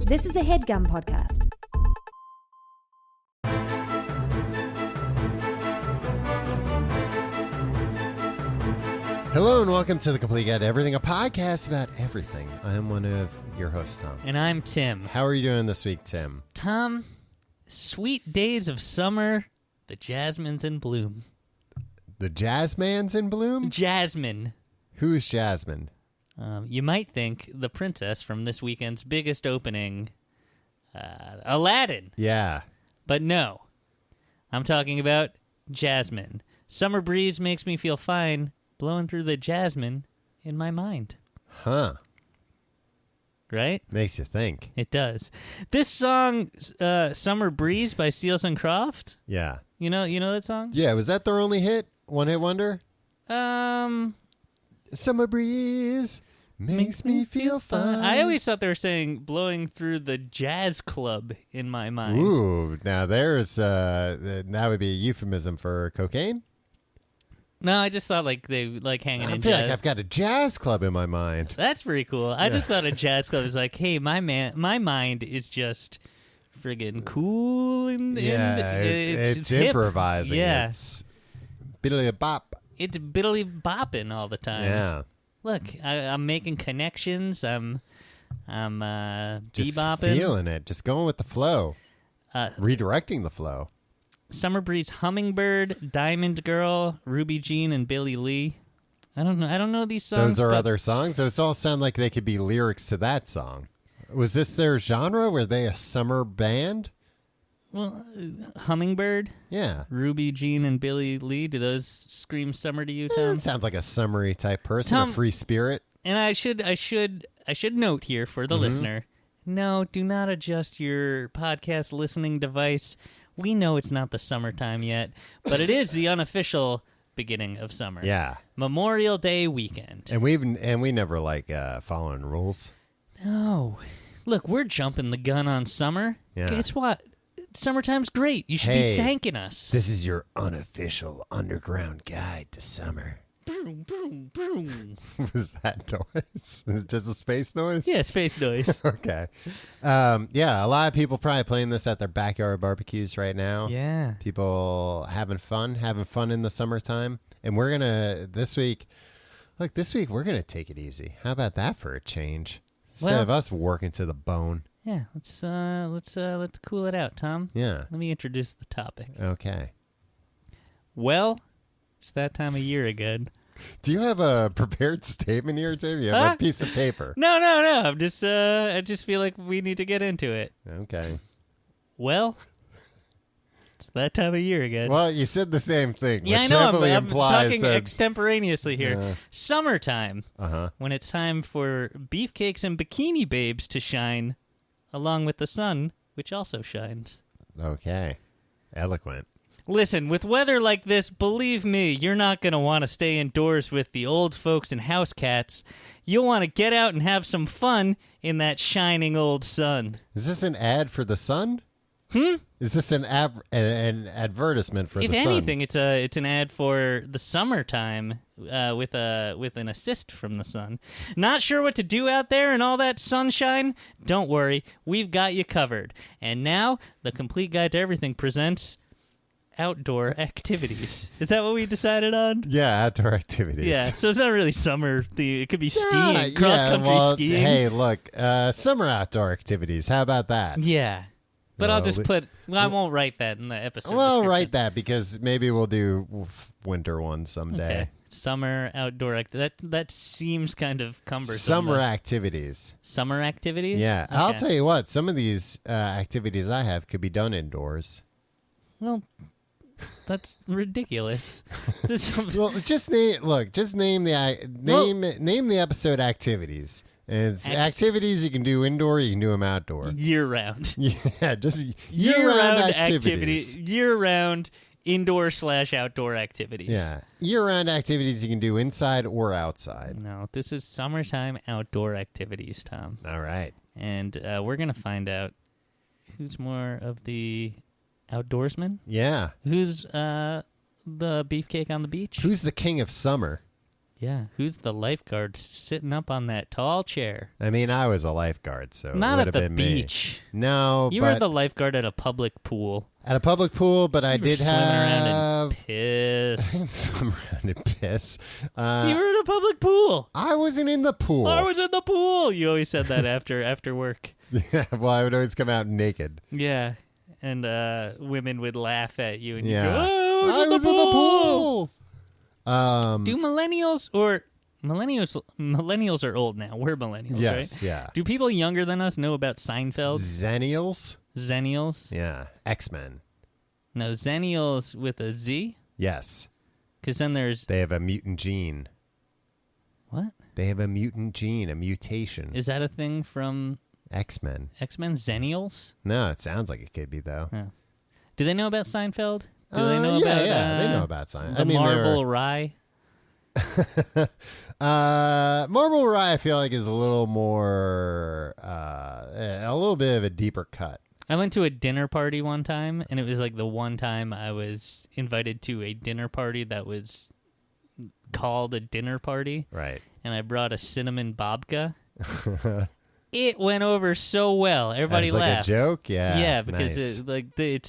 This is a HeadGum podcast. Hello and welcome to The Complete Guide to Everything, a podcast about everything. I am one of your hosts, Tom. And I'm Tim. How are you doing this week, Tim? Tom, sweet days of summer, the jasmine's in bloom. The Jazzman's in bloom? Jasmine. Who's Jasmine? You might think the princess from this weekend's biggest opening, Aladdin. Yeah. But no, I'm talking about Jasmine. Summer breeze makes me feel fine, blowing through the jasmine in my mind. Huh. Right? Makes you think. It does. This song, Summer Breeze by Seals and Croft. Yeah. You know that song? Yeah, was that their only hit? One hit wonder? Summer breeze makes me feel fine. I always thought they were saying blowing through the jazz club in my mind. Ooh, now there's, that would be a euphemism for cocaine? No, I just thought like they like hanging I in feel jazz. like I've got a jazz club in my mind. That's pretty cool. I just thought a jazz club was like, hey, my mind is just friggin' cool and it's hip. improvising. Yeah. It's biddly bop. It's biddly bopping all the time. Yeah. Look, I'm making connections. I'm Just bebopping. feeling it. Just going with the flow. Redirecting the flow. Summer Breeze, Hummingbird, Diamond Girl, Ruby Jean, and Billy Lee. I don't know these songs. Those are other songs. Those all sound like they could be lyrics to that song. Was this their genre? Were they a summer band? Well, Hummingbird, Yeah. Ruby Jean, and Billy Lee. Do those scream summer to you, Tom? Sounds like a summery type person, Tom- a free spirit. And I should note here for the listener. No, do not adjust your podcast listening device. We know it's not the summertime yet, but it is the unofficial beginning of summer. Yeah. Memorial Day weekend. And we never like following rules. No. Look, we're jumping the gun on summer. Yeah. Guess what? Summertime's great. You should Hey, be thanking us. This is your unofficial underground guide to summer. Boom, boom, boom. Was that noise? Is it just a space noise? Yeah, space noise. Okay. Yeah, a lot of people probably playing this at their backyard barbecues right now. Yeah. People having fun in the summertime. And we're going to, this week we're going to take it easy. How about that for a change? Instead of us working to the bone. Yeah, let's cool it out, Tom. Yeah. Let me introduce the topic. Okay. Well, it's that time of year again. Do you have a prepared statement here, Tim? You have a piece of paper. No. I'm just I just feel like we need to get into it. Okay. Well, it's that time of year again. Well, you said the same thing. Yeah, I which know. definitely I'm implies talking that, extemporaneously here. Summertime, when it's time for beefcakes and bikini babes to shine, along with the sun, which also shines. Okay. Eloquent. Listen, with weather like this, believe me, you're not going to want to stay indoors with the old folks and house cats. You'll want to get out and have some fun in that shining old sun. Is this an ad for the sun? Is this an advertisement for the sun? If anything, it's an ad for the summertime with an assist from the sun. Not sure what to do out there in all that sunshine? Don't worry, we've got you covered. And now, the Complete Guide to Everything presents outdoor activities. Is that what we decided on? Yeah, outdoor activities. Yeah, so it's not really summer. It could be skiing, cross-country skiing. Hey, look, summer outdoor activities. How about that? Yeah. But No, I'll just I won't write that in the episode Well, description. write that because maybe we'll do winter one someday. Okay. Summer outdoor that seems kind of cumbersome. Summer activities. Summer activities? Yeah. Okay. I'll tell you what, some of these activities I have could be done indoors. Well, that's ridiculous. Well, just name the episode activities. And it's activities you can do indoor, you can do them outdoor. Year round. Yeah, just year-round activities. Year-round indoor/outdoor activities. Yeah, year-round activities you can do inside or outside. No, this is summertime outdoor activities, Tom. All right. And we're going to find out who's more of the outdoorsman. Yeah. Who's the beefcake on the beach? Who's the king of summer? Yeah, who's the lifeguard sitting up on that tall chair? I mean, I was a lifeguard, so Not it would at have the been beach. me. No, You but were the lifeguard at a public pool. at a public pool, but I You were did swimming around have in piss. swim around in piss. You were in a public pool. I wasn't in the pool. I was in the pool. You always said that after work. Yeah, well, I would always come out naked. Yeah, and women would laugh at you, and Yeah. you go, "Oh, I was in in the the pool." pool. Do millennials are old now? We're millennials, Yes, right? yeah. Do people younger than us know about Seinfeld? Zennials? Zennials? Yeah. X-Men. No, Zennials with a Z? Yes. Because then there's... They have a mutant gene. What? They have a mutant gene, a mutation. Is that a thing from X-Men. X-Men? Zennials? No, it sounds like it could be, though. Oh. Do they know about Seinfeld? Do they know about... Yeah, they know about Seinfeld. The Marble Rye? Marble Rye, I feel like, is a little more, a little bit of a deeper cut. I went to a dinner party one time, and it was like the one time I was invited to a dinner party that was called a dinner party. Right. And I brought a cinnamon babka. It went over so well. Everybody As like laughed. a joke? Yeah. Yeah, because nice.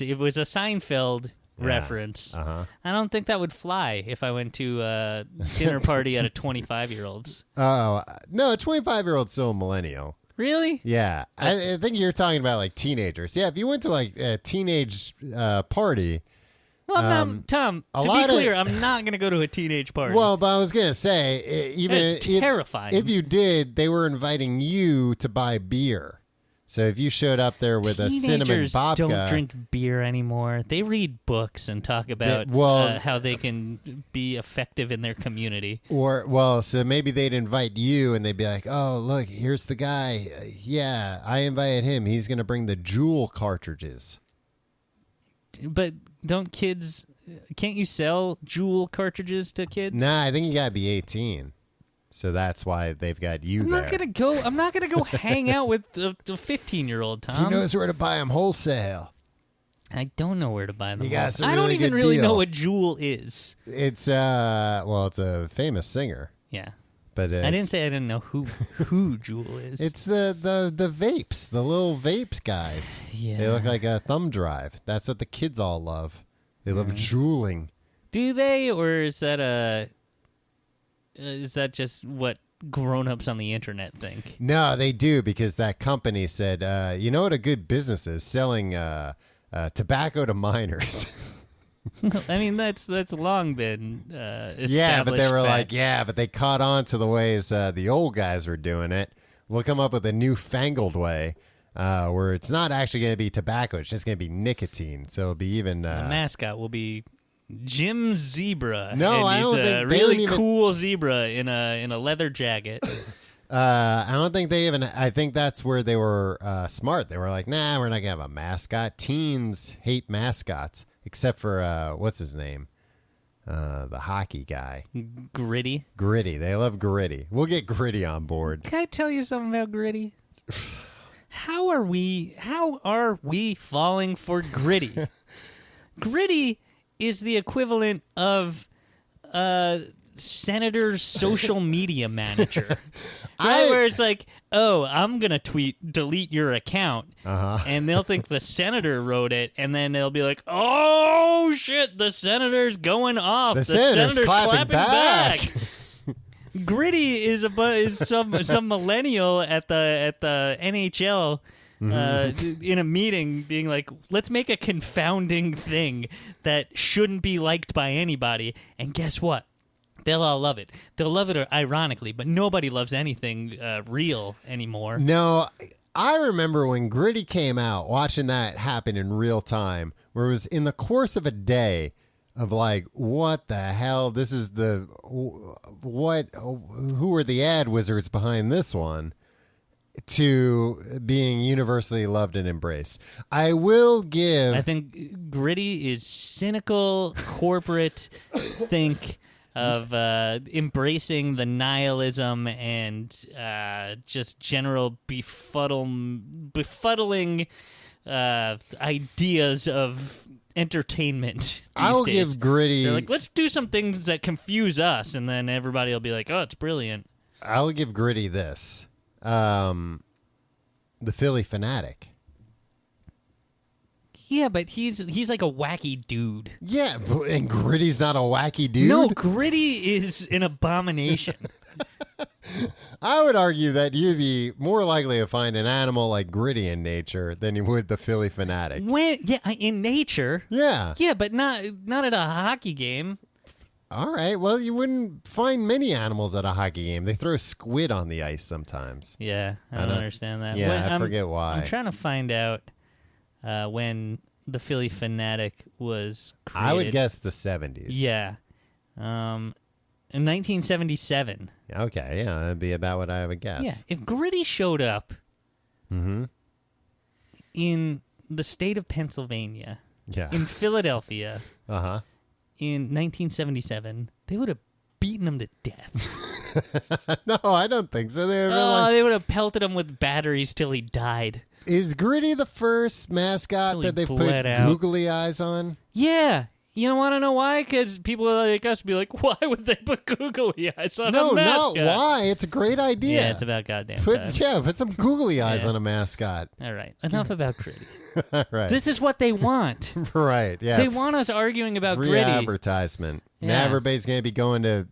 it was a Seinfeld Yeah. reference. Uh-huh. I don't think that would fly if I went to a dinner party at a 25-year-old's. Oh, no, a 25-year-old's still a millennial. Really? Yeah. I think you're talking about, like, teenagers. Yeah, if you went to, like, a teenage party... Well, Tom, to be clear, I'm not going to go to a teenage party. Well, but I was going to say, even It's terrifying. If you did, they were inviting you to buy beer. So if you showed up there with a cinnamon Teenagers babka... don't drink beer anymore. They read books and talk about how they can be effective in their community. So maybe they'd invite you and they'd be like, oh, look, here's the guy. Yeah, I invited him. He's going to bring the Jewel cartridges. But can't you sell Jewel cartridges to kids? Nah, I think you got to be 18. So that's why they've got you there. I'm not gonna go hang out with the 15-year-old Tom. He knows where to buy them wholesale. I don't know where to buy them. I don't even really know what Jewel is. It's it's a famous singer. Yeah. But I didn't say I didn't know who Jewel is. It's the vapes, the little vapes guys. Yeah. They look like a thumb drive. That's what the kids all love. They love jeweling. Do they, or is that just what grown-ups on the internet think? No, they do, because that company said, you know what a good business is? Selling tobacco to minors. I mean, that's long been established. Yeah, but they were fact. like, but they caught on to the ways the old guys were doing it. We'll come up with a newfangled way where it's not actually going to be tobacco. It's just going to be nicotine. So it'll be even... the mascot will be Jim Zebra. No, and I don't he's think a they really don't even... cool zebra in a leather jacket. I don't think they even... I think that's where they were smart. They were like, nah, we're not going to have a mascot. Teens hate mascots. Except for, what's his name? The hockey guy. Gritty. Gritty. They love Gritty. We'll get Gritty on board. Can I tell you something about Gritty? How are we falling for Gritty? Gritty is the equivalent of Senator's social media manager. Right, where it's like, oh, I'm going to tweet, delete your account. And they'll think the senator wrote it. And then they'll be like, oh, shit, the senator's going off. The senator's clapping back. Gritty is some millennial at the NHL in a meeting being like, let's make a confounding thing that shouldn't be liked by anybody. And guess what? They'll all love it. They'll love it ironically, but nobody loves anything real anymore. No, I remember when Gritty came out, watching that happen in real time, where it was in the course of a day of like, what the hell? This is who are the ad wizards behind this one? To being universally loved and embraced. I think Gritty is cynical corporate think of embracing the nihilism and just general befuddling ideas of entertainment. I'll these days. give Gritty. They're like, let's do some things that confuse us, and then everybody will be like, oh, it's brilliant. I'll give Gritty this. The Philly Fanatic. Yeah, but he's like a wacky dude. Yeah, and Gritty's not a wacky dude? No, Gritty is an abomination. I would argue that you'd be more likely to find an animal like Gritty in nature than you would the Philly Fanatic. In nature. Yeah. Yeah, but not at a hockey game. All right. Well, you wouldn't find many animals at a hockey game. They throw squid on the ice sometimes. Yeah, I don't understand that. Yeah, I forget why. I'm trying to find out when the Philly Fanatic was created. I would guess the 70s. Yeah. In 1977. Okay, yeah, that'd be about what I would guess. Yeah, if Gritty showed up in the state of Pennsylvania, in Philadelphia, in 1977, they would have beaten him to death. No, I don't think so. They would have pelted him with batteries till he died. Is Gritty the first mascot that they put googly eyes on? Yeah. You want to know why? Because people like us be like, why would they put googly eyes on a mascot? No, why? It's a great idea. Yeah, it's about goddamn time. Put some googly eyes on a mascot. All right, enough about Gritty. All right. This is what they want. Right, yeah. They want us arguing about Free Gritty. advertisement. Yeah. Now everybody's going to be going to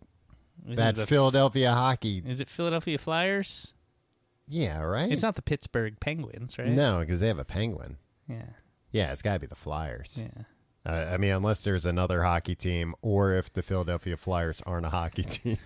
that Philadelphia hockey. Is it Philadelphia Flyers? Yeah, right? It's not the Pittsburgh Penguins, right? No, because they have a penguin. Yeah. Yeah, it's got to be the Flyers. Yeah. I mean, unless there's another hockey team, or if the Philadelphia Flyers aren't a hockey team.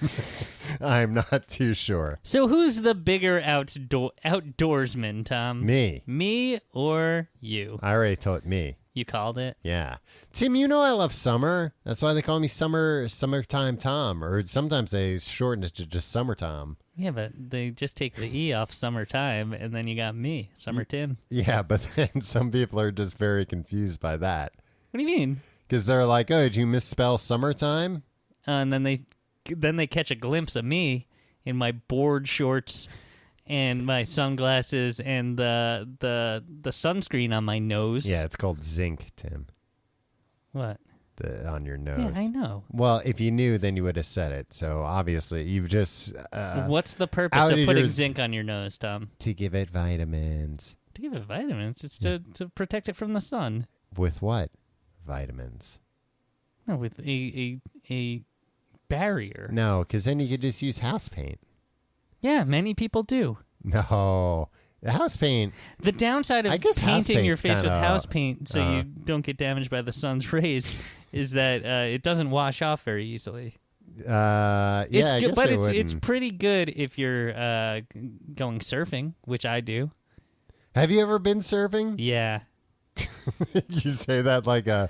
I'm not too sure. So who's the bigger outdoorsman, Tom? Me or you? I already told me. You called it? Yeah. Tim, you know I love summer. That's why they call me Summertime Tom, or sometimes they shorten it to just Summer Tom. Yeah, but they just take the E off summertime, and then you got me, Summer Tim. Yeah, but then some people are just very confused by that. What do you mean? Because they're like, oh, did you misspell summertime? And then they catch a glimpse of me in my board shorts and my sunglasses and the sunscreen on my nose. Yeah, it's called zinc, Tim. What? On your nose. Yeah, I know. Well, if you knew, then you would have said it. So obviously, you've just. What's the purpose of putting zinc on your nose, Tom? To give it vitamins. To give it vitamins? It's to protect it from the sun. With what? Vitamins. No, with a barrier. No, because then you could just use house paint. Yeah, many people do. No. The house paint. The downside of painting your face with house paint so you don't get damaged by the sun's rays is that it doesn't wash off very easily. Yeah, I guess but it it's pretty good if you're going surfing, which I do. Have you ever been surfing? Yeah. You say that like a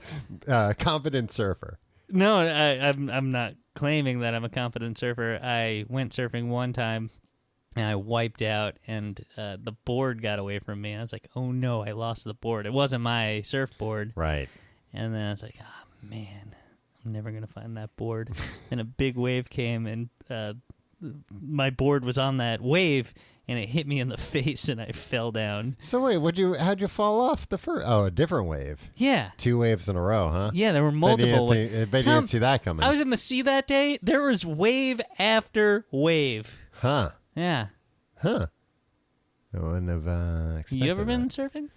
confident surfer. No, I'm not claiming that I'm a confident surfer. I went surfing one time, and I wiped out, and the board got away from me. I was like, oh, no, I lost the board. It wasn't my surfboard. Right. And then I was like, oh, man, I'm never going to find that board. Then a big wave came, and my board was on that wave, and it hit me in the face, and I fell down. So wait, how'd you fall off the first? Oh, a different wave. Yeah. 2 waves in a row, huh? Yeah, there were multiple waves. I bet you didn't see that coming. I was in the sea that day. There was wave after wave. Huh. Yeah. Huh. I wouldn't have expected You ever been that. surfing?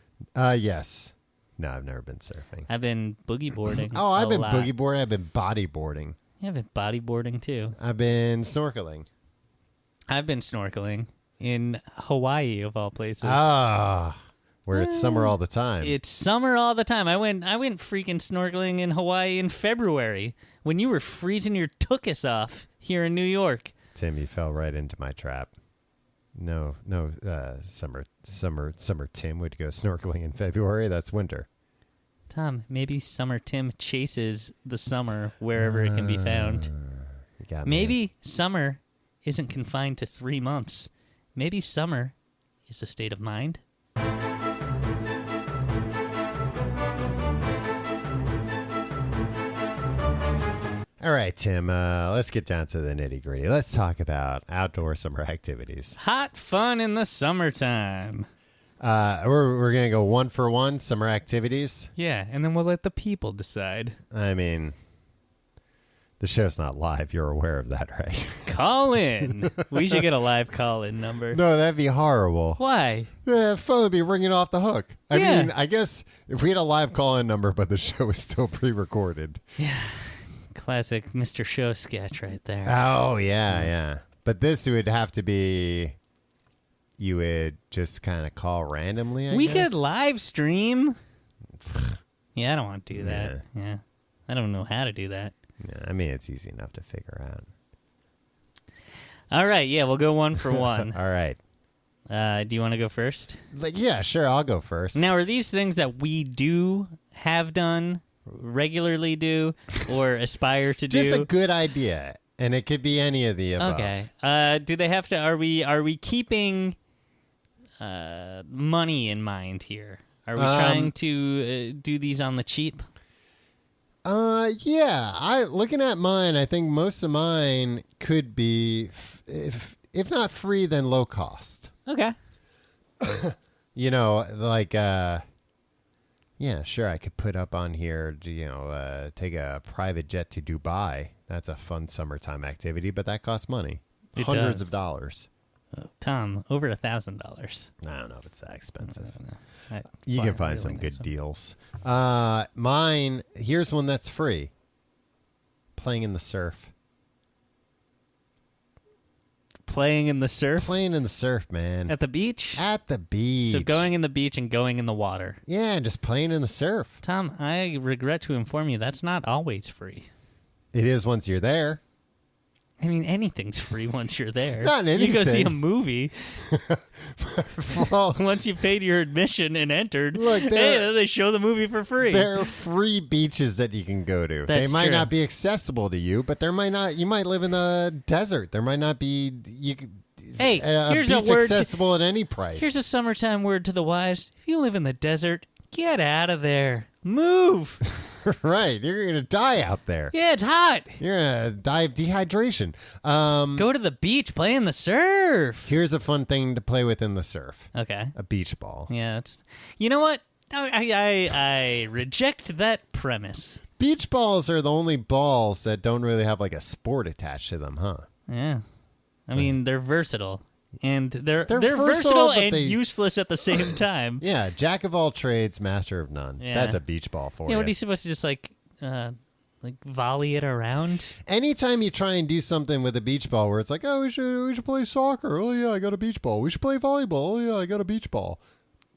Yes. No, I've never been surfing. I've been boogie boarding. Oh, I've been boogie boarding. I've been bodyboarding. Yeah, I've been bodyboarding too. I've been snorkeling. I've been snorkeling in Hawaii, of all places. Ah, where it's summer all the time. It's summer all the time. I went freaking snorkeling in Hawaii in February when you were freezing your tuchus off here in New York. Tim, you fell right into my trap. No, summer Tim would go snorkeling in February. That's winter. Tom, maybe Summer Tim chases the summer wherever it can be found. You got me. Maybe summer isn't confined to 3 months. Maybe summer is a state of mind. All right, Tim, let's get down to the nitty-gritty. Let's talk about outdoor summer activities. Hot fun in the summertime. We're gonna go 1 for 1 summer activities. Yeah, and then we'll let the people decide. I mean, the show's not live. You're aware of that, right? Call in. We should get a live call-in number. No, that'd be horrible. Why? Yeah, phone would be ringing off the hook. I Yeah. mean, I guess if we had a live call-in number, but the show was still pre-recorded. Yeah. Classic Mr. Show sketch right there. Oh, yeah. But this would have to be, you would just kind of call randomly, I We guess? could live stream. Yeah, I don't want to do that. Yeah. I don't know how to do that. Yeah, I mean, it's easy enough to figure out. All right, yeah, we'll go 1 for 1. All right. Do you want to go first? Yeah, sure, I'll go first. Now, are these things that we do, have done, regularly do, or aspire to do? Just a good idea, and it could be any of the above. Okay. Do they have to? Are we keeping money in mind here? Are we trying to do these on the cheap? Yeah. Looking at mine, I think most of mine could be, if not free, then low cost. Okay. You know, like, yeah, sure, I could put up on here, take a private jet to Dubai. That's a fun summertime activity, but that costs money. It Hundreds does. of dollars. Tom, over $1,000. I don't know if it's that expensive. I You can find really some think good so. deals. Mine, here's one that's free. Playing in the surf. Playing in the surf Playing in the surf, man. at the beach. At the beach. So going in the beach and going in the water. Yeah, just playing in the surf. Tom, I regret to inform you that's not always free. It is once you're there. I mean, anything's free once you're there. Not You go see a anything. movie. Well, Once you paid your admission and entered, Look, hey, they show the movie for free. there are free beaches that you can go to. That's they might true. not be accessible to you, but there might not. You might live in the desert. There might not be. Hey, a here's beach a word. accessible at any price. Here's a summertime word to the wise. If you live in the desert, get out of there. Move. Right, you're gonna die out there. Yeah, it's hot. You're gonna die of dehydration. Go to the beach, play in the surf. Here's a fun thing to play with in the surf: Okay. a beach ball. Yeah, it's. You know what? I reject that premise. Beach balls are the only balls that don't really have like a sport attached to them, huh? Yeah. I mean, they're versatile. And they're versatile, versatile but and they- useless at the same time. Yeah, jack of all trades, master of none. Yeah. That's a beach ball for Yeah, you. what are you supposed to just like volley it around? Anytime you try and do something with a beach ball where it's like, oh, we should play soccer. Oh yeah, I got a beach ball. We should play volleyball. Oh yeah, I got a beach ball.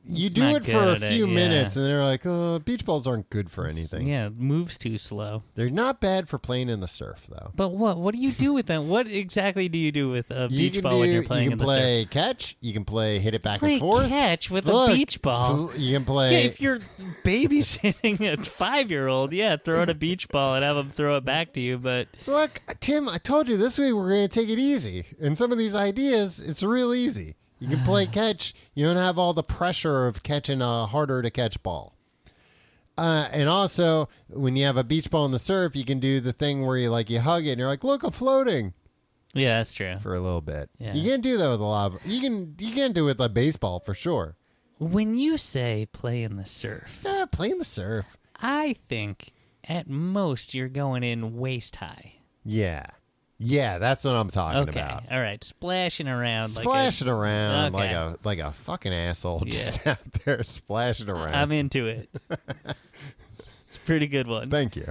You It's do not it for a good, few yeah. minutes, and they're like, oh, beach balls aren't good for anything. Yeah, moves too slow. They're not bad for playing in the surf, though. But what do you do with them? What exactly do you do with a beach ball when you're playing you in can the surf? play catch. You can play hit it back Play and forth. catch with Look, a beach ball. You can play. Yeah, if you're babysitting a 5-year-old, yeah, throw out a beach ball and have them throw it back to you. But Look, Tim, I told you this week we're going to take it easy. And some of these ideas, it's real easy. You can play catch. You don't have all the pressure of catching a harder to catch ball. And also, when you have a beach ball in the surf, you can do the thing where you hug it and you're like, look, I'm floating yeah, that's true. for a little bit. Yeah. You can't do that with a lot of, you can't do it with a baseball for sure. When you say play in the surf, Yeah, play in the surf. I think at most you're going in waist high. Yeah. Yeah, that's what I'm talking Okay, about. all right, splashing around. Splashing around Okay. like a fucking asshole Yeah. just out there splashing around. I'm into it. It's a pretty good one. Thank you.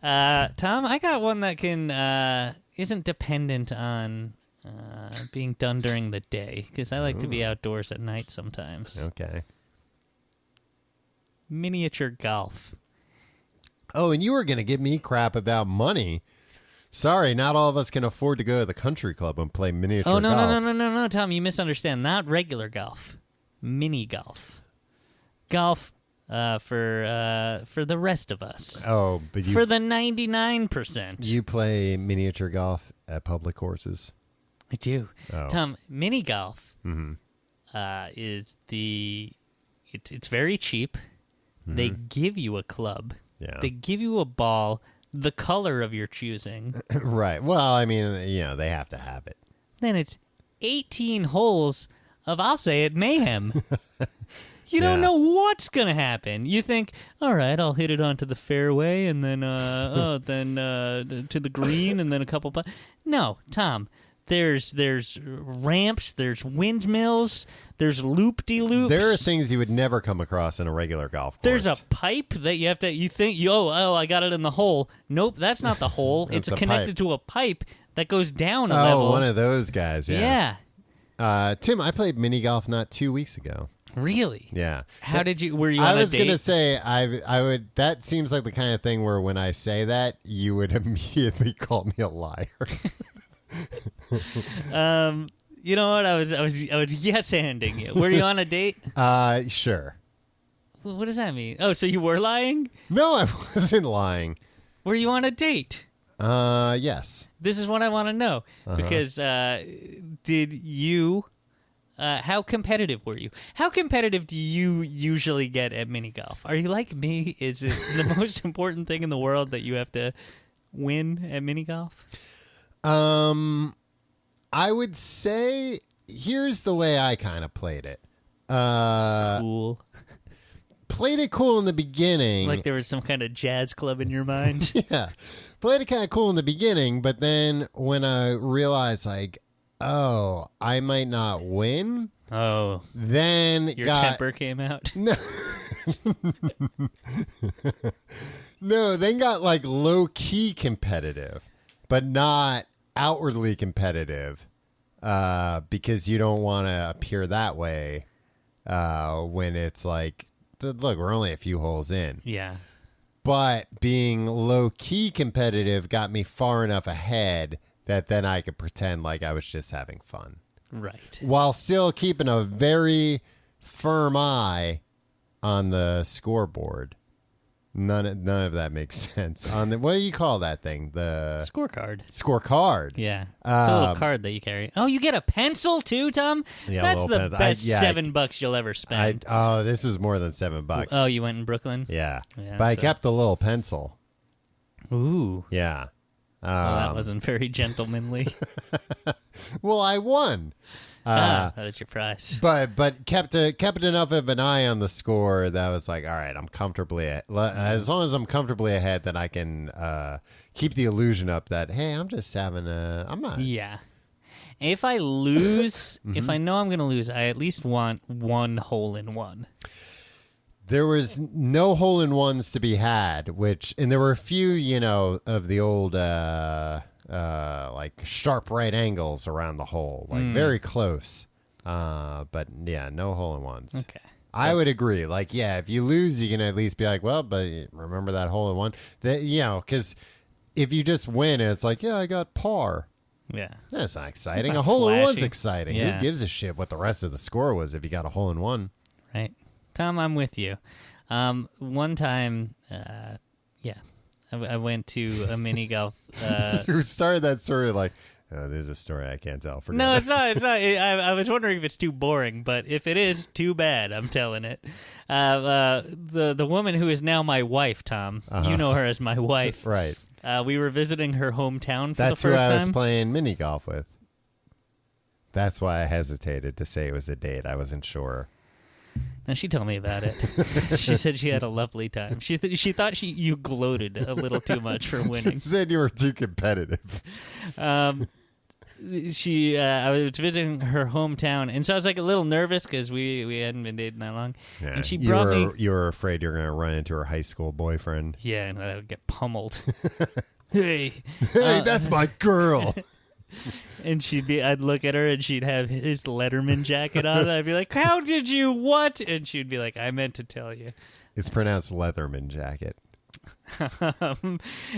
Tom, I got one that can isn't dependent on being done during the day because I like to be outdoors at night sometimes. Okay. Miniature golf. Oh, and you were going to give me crap about money. Sorry, not all of us can afford to go to the country club and play miniature Oh no golf. no, Tom, you misunderstand. Not regular golf, mini golf. Golf for the rest of us. Oh, but For the 99%. you play miniature golf at public courses. I do. Oh. Tom, mini golf Mhm. is it's very cheap. They give you a club. Yeah. They give you a ball, the color of your choosing. Right. Well, I mean, they have to have it. Then it's 18 holes of, I'll say it, mayhem. You don't know what's gonna happen. You think, all right, I'll hit it onto the fairway, and then to the green, and then a couple. No, Tom. There's ramps, there's windmills, there's loop-de-loops. There are things you would never come across in a regular golf course. There's a pipe that you have to. You think, I got it in the hole. Nope, that's not the hole. It's connected to a pipe that goes down a level. Oh, one of those guys. Yeah. Tim, I played mini golf not 2 weeks ago. Really? Yeah. How did you? Were you on a date? I was gonna say I would. That seems like the kind of thing where when I say that, you would immediately call me a liar. You know what? I was yes-handing you. Were you on a date? Sure. What does that mean? Oh, so you were lying? No, I wasn't lying. Were you on a date? Yes. This is what I want to know because did you? How competitive were you? How competitive do you usually get at mini golf? Are you like me? Is it the most important thing in the world that you have to win at mini golf? I would say here's the way I kind of played it. Cool. Played it cool in the beginning. Like there was some kind of jazz club in your mind. Yeah. Played it kind of cool in the beginning, but then when I realized like, oh, I might not win. Oh. Then your temper came out. No. No, then got like low key competitive, but not outwardly competitive, because you don't want to appear that way when it's like, look, we're only a few holes in. Yeah. But being low key competitive got me far enough ahead that then I could pretend like I was just having fun. Right. While still keeping a very firm eye on the scoreboard. None of that makes sense. On the, what do you call that thing? The scorecard. Yeah. It's a little card that you carry. Oh, you get a pencil too, Tom? Yeah, that's the best $7 you'll ever spend. This is more than $7. Oh, you went in Brooklyn? Yeah. But I kept a little pencil. Ooh. Yeah. Well, that wasn't very gentlemanly. Well, I won. That was your prize. But kept enough of an eye on the score that I was like, all right, I'm comfortably as long as I'm comfortably ahead, then I can keep the illusion up that hey, I'm just having I'm not. Yeah. If I lose, if I know I'm going to lose, I at least want one hole in one. There was no hole in ones to be had, and there were a few, of the old like sharp right angles around the hole, like very close. But yeah, no hole in ones. Okay. I would agree. Like, yeah, if you lose, you can at least be like, well, but remember that hole in one. That, because if you just win, it's like, yeah, I got par. Yeah. That's not exciting. Not a hole flashy. in one's exciting. Yeah. Who gives a shit what the rest of the score was if you got a hole in one? Right. Tom, I'm with you. One time, I went to a mini golf. You started that story like, oh, there's a story I can't tell. Forget no, it. it's not. It's not. I was wondering if it's too boring, but if it is, too bad. I'm telling it. The woman who is now my wife, Tom. You know her as my wife, right? We were visiting her hometown for That's the first who I time. was playing mini golf with. That's why I hesitated to say it was a date. I wasn't sure. Now she told me about it. She said she had a lovely time. She thought you gloated a little too much for winning. She said you were too competitive. I was visiting her hometown, and so I was like a little nervous because we hadn't been dating that long. Yeah, and she brought me. You were afraid you were going to run into her high school boyfriend. Yeah, and I would get pummeled. Hey, that's my girl. And I'd look at her and she'd have his Letterman jacket on. And I'd be like, how did you what? And she'd be like, I meant to tell you. It's pronounced Leatherman jacket.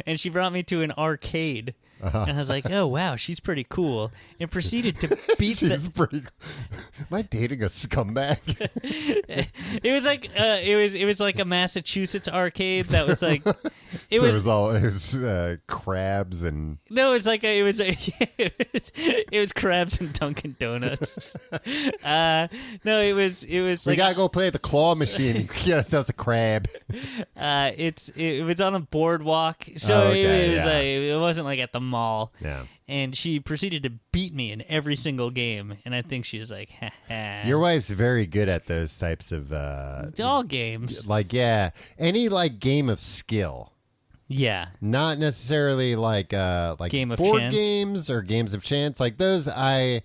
And she brought me to an arcade. And I was like, oh, wow, she's pretty cool. And proceeded to beat She's pretty Am I dating a scumbag? It was like it was like a Massachusetts arcade that was like it was crabs and no, it was crabs and Dunkin' Donuts. No, it was we gotta go play at the claw machine. Yes, that was a crab. It was on a boardwalk, so it wasn't like at the mall. Yeah. And she proceeded to beat me in every single game. And I think she was like, ha ha. Your wife's very good at those types of all games. like, yeah, any like game of skill. Yeah. Not necessarily like Game of board chance. games or games of chance. Like those, I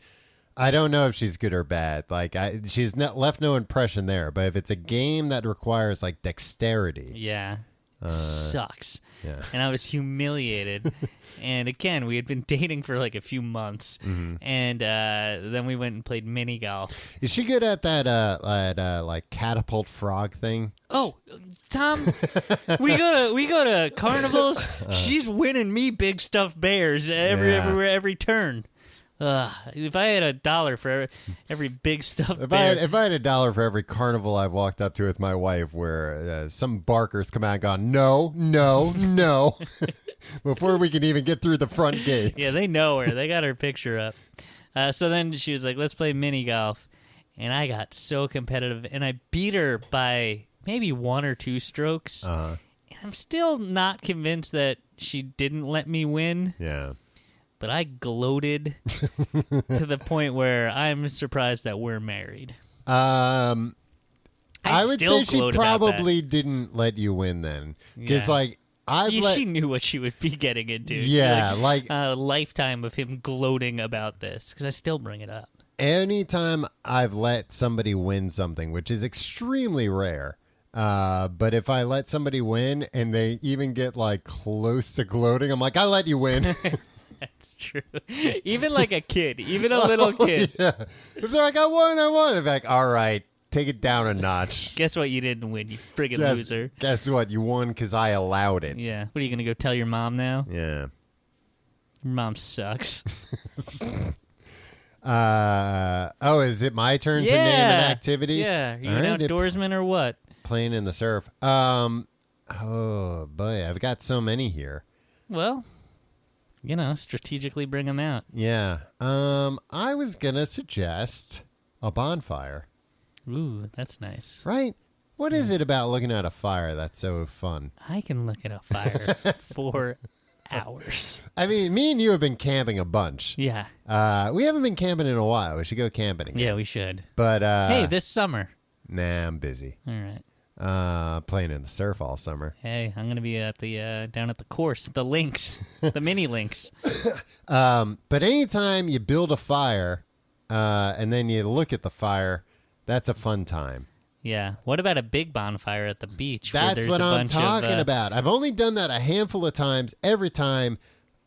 don't know if she's good or bad. Like she's not left no impression there. But if it's a game that requires like dexterity, Yeah. Sucks. yeah. And I was humiliated. And again, we had been dating for like a few months. Mm-hmm. And then we went and played mini golf. Is she good at that like catapult frog thing? Oh, Tom, we go to carnivals. She's winning me big stuffed bears every turn. If I had $1 for every big stuffed bear. If I had $1 for every carnival I've walked up to with my wife where some barkers come out and gone, no, no, no, before we can even get through the front gates. Yeah, they know her. They got her picture up. So then she was like, let's play mini golf. And I got so competitive. And I beat her by maybe 1 or 2 strokes. Uh-huh. And I'm still not convinced that she didn't let me win. Yeah. But I gloated to the point where I'm surprised that we're married. I would still say she gloat about probably didn't let you win then. Because, Yeah. like, She knew what she would be getting into. Yeah, like a lifetime of him gloating about this, because I still bring it up. anytime I've let somebody win something, which is extremely rare, but if I let somebody win and they even get, like, close to gloating, I'm like, I let you win. That's true. Even like a kid, even a little kid. Yeah. If they're like, I won, I'm like, all right, take it down a notch. Guess what? You didn't win, you friggin' loser. Guess what? You won because I allowed it. Yeah. What are you going to go tell your mom now? Yeah. Your mom sucks. Is it my turn to name an activity? Yeah. Are you All an right, outdoorsman or what? Playing in the surf. Oh boy, I've got so many here. Well, strategically bring them out. Yeah. I was gonna suggest a bonfire. Ooh, that's nice. Right? What is it about looking at a fire that's so fun? I can look at a fire for hours. I mean, me and you have been camping a bunch. Yeah. We haven't been camping in a while. We should go camping again. Yeah, we should. But Hey, this summer. nah, I'm busy. All right. Playing in the surf all summer. Hey, I'm gonna be at the down at the course, the links, the mini links. But anytime you build a fire, and then you look at the fire, that's a fun time. Yeah. What about a big bonfire at the beach? where That's there's what a I'm bunch talking of, about. I've only done that a handful of times. Every time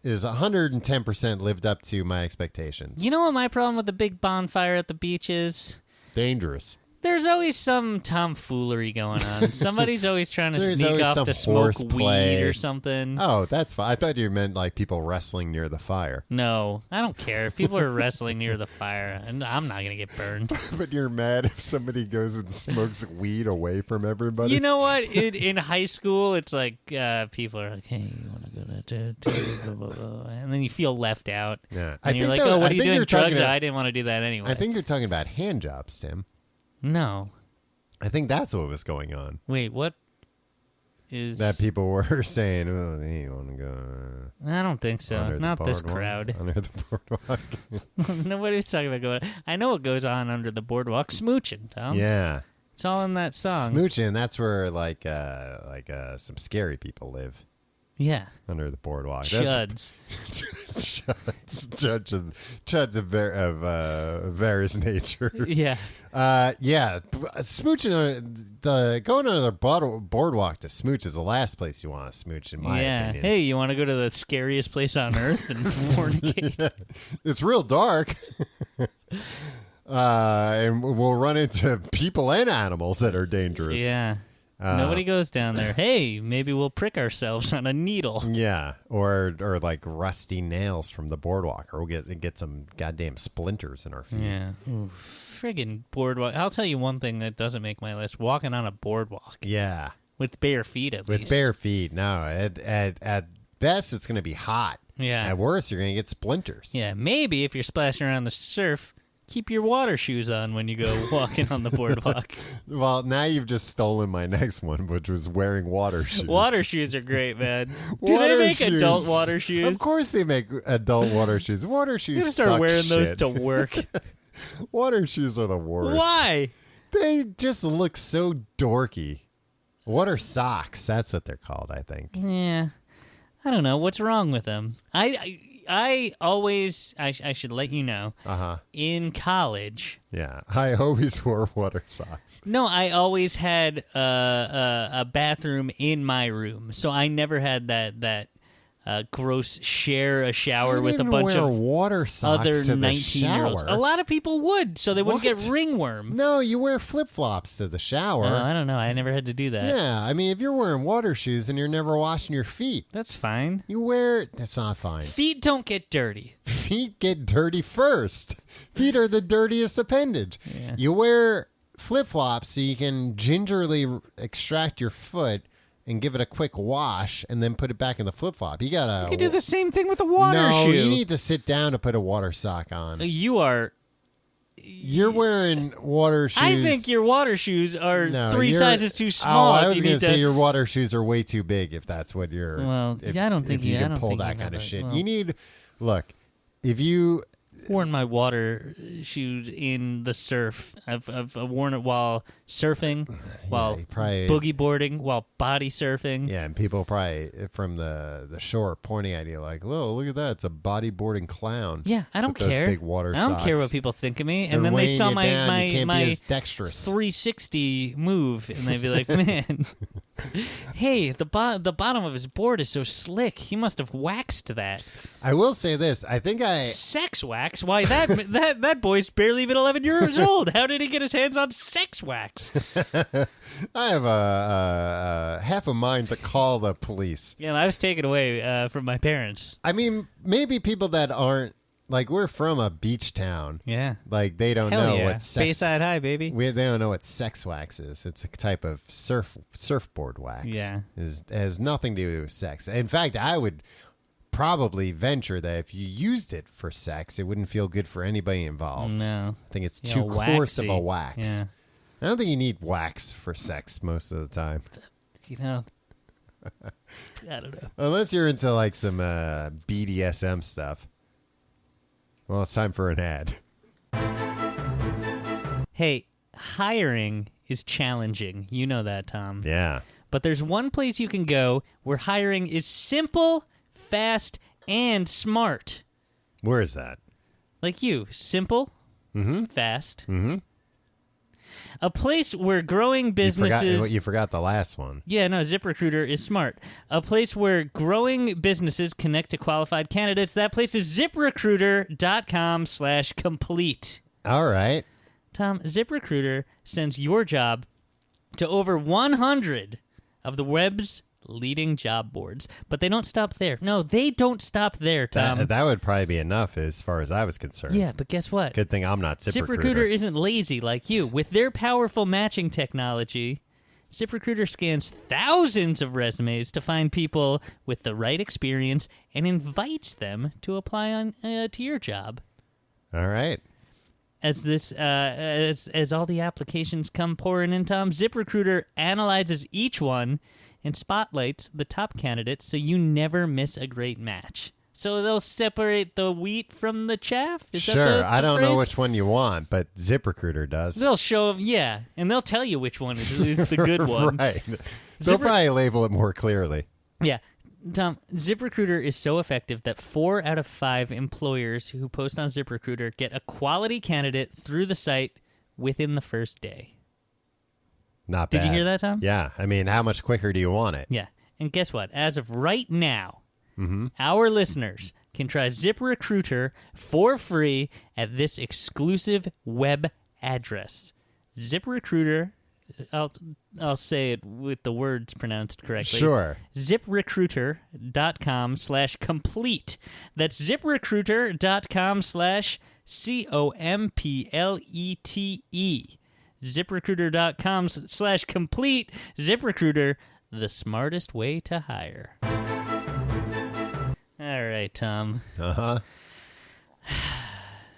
is 110% lived up to my expectations. You know what my problem with the big bonfire at the beach is? Dangerous. There's always some tomfoolery going on. Somebody's always trying to There's sneak always off some to smoke horseplay. weed or something. Oh, that's fine. I thought you meant like people wrestling near the fire. No, I don't care. If people are wrestling near the fire, and I'm not going to get burned. But you're mad if somebody goes and smokes weed away from everybody? You know what? In high school, it's like people are like, hey, you want to go to blah, blah, blah. And then you feel left out. Yeah. And you're like, though, oh, what I are you think doing? you're talking Drugs? about- I didn't want to do that anyway. I think you're talking about hand jobs, Tim. No. I think that's what was going on. Wait, what is... That people were saying, oh, you want to go I don't think so. under the Not this boardwalk? crowd. Under the boardwalk. Nobody's talking about going... I know what goes on under the boardwalk. Smooching, Tom. Yeah. It's all in that song. Smooching, that's where some scary people live. Yeah. Under the boardwalk. Chuds. Chuds of various nature. Yeah. Smooching, going under the boardwalk to smooch is the last place you want to smooch, in my opinion. Hey, you want to go to the scariest place on earth and fornicate? Yeah. It's real dark. And we'll run into people and animals that are dangerous. Yeah. Nobody goes down there. Hey, maybe we'll prick ourselves on a needle. Yeah, or like rusty nails from the boardwalk, or we'll get some goddamn splinters in our feet. Yeah. Ooh, friggin' boardwalk. I'll tell you one thing that doesn't make my list. Walking on a boardwalk. Yeah. With bare feet, at least. With bare feet. No, at best, it's going to be hot. Yeah. At worst, you're going to get splinters. Yeah, maybe if you're splashing around the surf, keep your water shoes on when you go walking on the boardwalk. Well, now you've just stolen my next one, which was wearing water shoes. Water shoes are great, man. Do Water they make shoes. adult water shoes? Of course they make adult water shoes. Water shoes You gotta start suck wearing those shit. to work. Water shoes are the worst. Why? They just look so dorky. Water socks, that's what they're called, I think. Yeah. I don't know. What's wrong with them? I always, I should let you know, in college. Yeah, I always wore water socks. No, I always had a bathroom in my room. So I never had that gross share a shower with a bunch of water socks other to the 19-year-olds. shower. A lot of people would, so they wouldn't What? get ringworm. No, you wear flip-flops to the shower. I don't know. I never had to do that. Yeah, I mean, if you're wearing water shoes and you're never washing your feet, That's fine. that's not fine. Feet don't get dirty. Feet get dirty first. Feet are the dirtiest appendage. Yeah. You wear flip-flops so you can gingerly extract your foot and give it a quick wash and then put it back in the flip-flop. You gotta... You could do the same thing with a water no, shoe. you need to sit down to put a water sock on. You're wearing water shoes. I think your water shoes are No, three you're- sizes too small. Oh, I if was you going need to say your water shoes are way too big if that's what you're... Well, if, yeah, I don't think if you you- I can don't pull think that you kind of have it. shit. Well- You need... Look, if you... worn my water shoes in the surf. I've worn it while surfing, while you probably- boogie boarding, while body surfing. Yeah, and people probably from the shore pointing at you like, "Oh, look at that! It's a bodyboarding clown." Yeah, I don't with those care. big water I don't care socks. what people think of me. They're And then they weighing saw you down. You can't my be as dexterous. 360 move, and they'd be like, "Man, hey, the bottom of his board is so slick. He must have waxed that." I will say this: I think Sex wax? Why that boy's barely even 11 years old. How did he get his hands on sex wax? I have a half a mind to call the police. Yeah, I was taken away from my parents. I mean, maybe people that aren't like we're from a beach town. Yeah. Like they don't Hell know yeah. what sex. Bayside High, baby. They don't know what sex wax is. It's a type of surfboard wax. Yeah. It has nothing to do with sex. In fact, I would probably venture that if you used it for sex, it wouldn't feel good for anybody involved. No. I think it's Yeah, too coarse of a waxy. wax. Yeah. I don't think you need wax for sex most of the time. You know, I don't know. Unless you're into like some BDSM stuff. Well, it's time for an ad. Hey, hiring is challenging. You know that, Tom. Yeah. But there's one place you can go where hiring is simple, fast, and smart. Where is that? Like you. Simple, fast. Mm-hmm. A place where growing businesses... You forgot the last one. Yeah, no, ZipRecruiter is smart. A place where growing businesses connect to qualified candidates. That place is ZipRecruiter.com/complete. All right. Tom, ZipRecruiter sends your job to over 100 of the web's leading job boards. But they don't stop there. No, they don't stop there, Tom. That would probably be enough as far as I was concerned. Yeah, but guess what? Good thing I'm not ZipRecruiter. ZipRecruiter isn't lazy like you. With their powerful matching technology, ZipRecruiter scans thousands of resumes to find people with the right experience and invites them to apply on to your job. All right. As all the applications come pouring in, Tom, ZipRecruiter analyzes each one and spotlights the top candidates so you never miss a great match. So they'll separate the wheat from the chaff? Is that Sure. the I don't know phrase? which one you want, but ZipRecruiter does. They'll show, yeah, and they'll tell you which one is the good one. Right. They'll probably label it more clearly. Yeah. Tom, ZipRecruiter is so effective that 4 out of 5 employers who post on ZipRecruiter get a quality candidate through the site within the first day. Not bad. Did you hear that, Tom? Yeah. I mean, how much quicker do you want it? Yeah. And guess what? As of right now, our listeners can try ZipRecruiter for free at this exclusive web address. ZipRecruiter, I'll say it with the words pronounced correctly. Sure. ZipRecruiter.com/complete. That's ZipRecruiter.com/COMPLETE. ZipRecruiter.com/complete. ZipRecruiter, the smartest way to hire. All right, Tom. Uh-huh.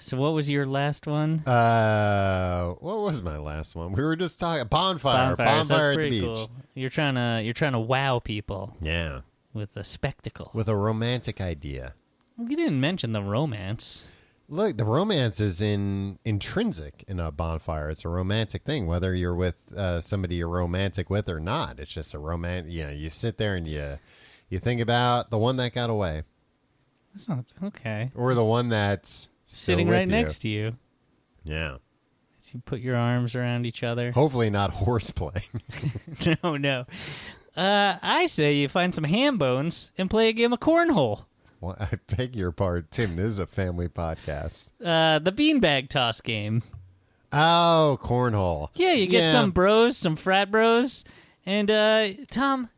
So what was your last one? What was my last one? We were just talking bonfire Bonfires, that's at the pretty beach. cool. You're trying to wow people. Yeah, With a spectacle. with a romantic idea. You didn't mention the romance. Look, the romance is intrinsic in a bonfire. It's a romantic thing, whether you're with somebody you're romantic with or not. It's just a romantic. You sit there and you think about the one that got away, That's not okay. or the one that's Sitting right next to you. Yeah. So you put your arms around each other. Hopefully not horseplay. No. I say you find some ham bones and play a game of cornhole. Well, I beg your pardon, Tim. This is a family podcast. The beanbag toss game. Oh, cornhole. Yeah, you get some bros, some frat bros. And, Tom,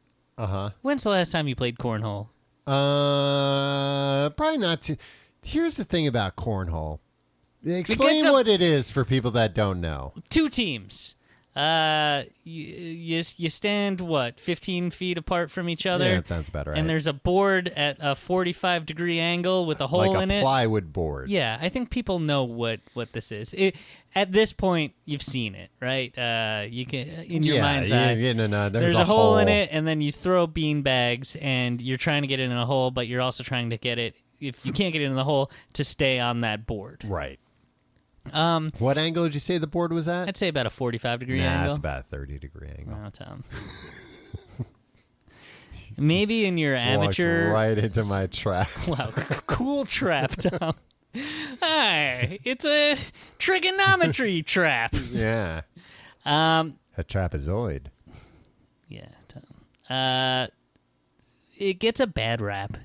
when's the last time you played cornhole? Probably not too. Here's the thing about cornhole. Explain what it is for people that don't know. 2 teams. You stand, 15 feet apart from each other? Yeah, that sounds about right. And there's a board at a 45-degree angle with a hole in it. Like a plywood board. Yeah, I think people know what this is. At this point, you've seen it, right? You can in your mind's eye. No, there's a hole in it, and then you throw bean bags, and you're trying to get it in a hole, but you're also trying to get it, if you can't get it in the hole, to stay on that board. Right. What angle did you say the board was at? I'd say about a 45-degree angle. It's about a 30-degree angle. Oh, Tom. Maybe in your amateur... Walked right into my trap. Wow, cool trap, Tom. Hi, it's a trigonometry trap. Yeah. A trapezoid. Yeah, Tom. It gets a bad rap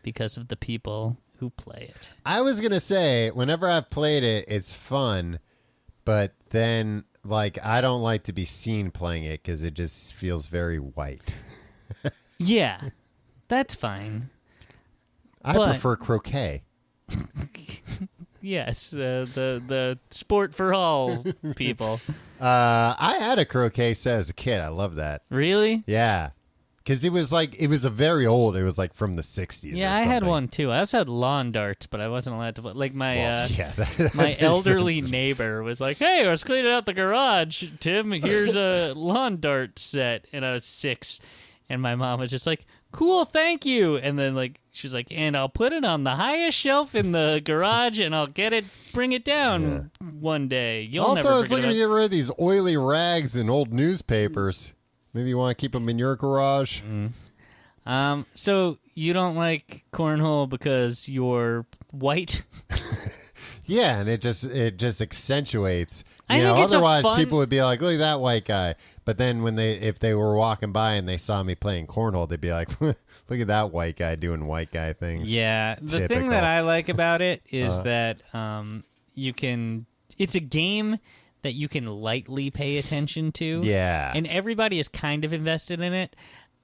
because of the people who play it. I was going to say, whenever I've played it, it's fun, but then, I don't like to be seen playing it because it just feels very white. Yeah, that's fine. I prefer croquet. Yes, the sport for all people. I had a croquet set as a kid. I love that. Really? Yeah. Because it was a very old, it was from the 60s. Yeah, or I had something. one too. I also had lawn darts, but I wasn't allowed to play. Like my that my elderly neighbor was like, "Hey, I was cleaning out the garage, Tim. Here's a lawn dart set," and I was 6, and my mom was just like, "Cool, thank you." And then she's like, "And I'll put it on the highest shelf in the garage, and I'll bring it down one day. You'll never forget Also, I was looking to get rid of these oily rags and old newspapers. Maybe you want to keep them in your garage." So you don't like cornhole because you're white? Yeah, and it just accentuates. I think it's otherwise people would be like, "Look at that white guy." But then if they were walking by and they saw me playing cornhole, they'd be like, "Look at that white guy doing white guy things." Yeah, the thing that I like about it is that it's a game that you can lightly pay attention to. Yeah. And everybody is kind of invested in it.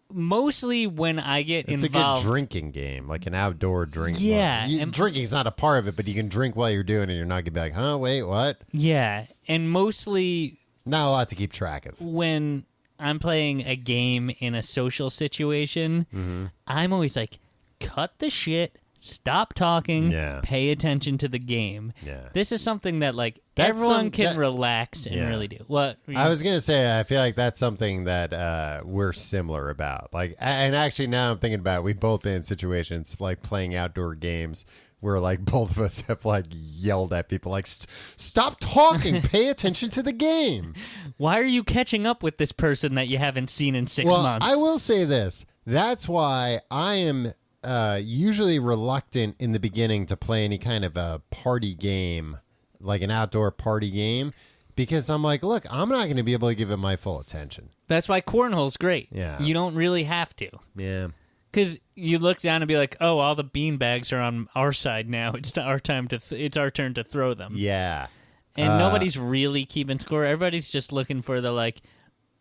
Mostly when I get involved. It's a good drinking game, like an outdoor drink. Yeah. Drinking's not a part of it, but you can drink while you're doing it. You're not going to be like, "Huh, wait, what?" Yeah. And mostly... Not a lot to keep track of. When I'm playing a game in a social situation, I'm always like, cut the shit, stop talking, pay attention to the game. Yeah. This is something that everyone can relax and really do. What? I was going to say, I feel like that's something that we're similar about. And actually now I'm thinking about it, we've both been in situations like playing outdoor games where both of us have yelled at people stop talking, pay attention to the game. Why are you catching up with this person that you haven't seen in 6 months? I will say this. That's why I am usually reluctant in the beginning to play any kind of a party game, like an outdoor party game, because I'm like, look, I'm not going to be able to give it my full attention. That's why cornhole's great. Yeah. You don't really have to. Yeah. Because you look down and be like, "Oh, all the bean bags are on our side now. It's our time to. It's our turn to throw them." Yeah, and nobody's really keeping score. Everybody's just looking for the "Oh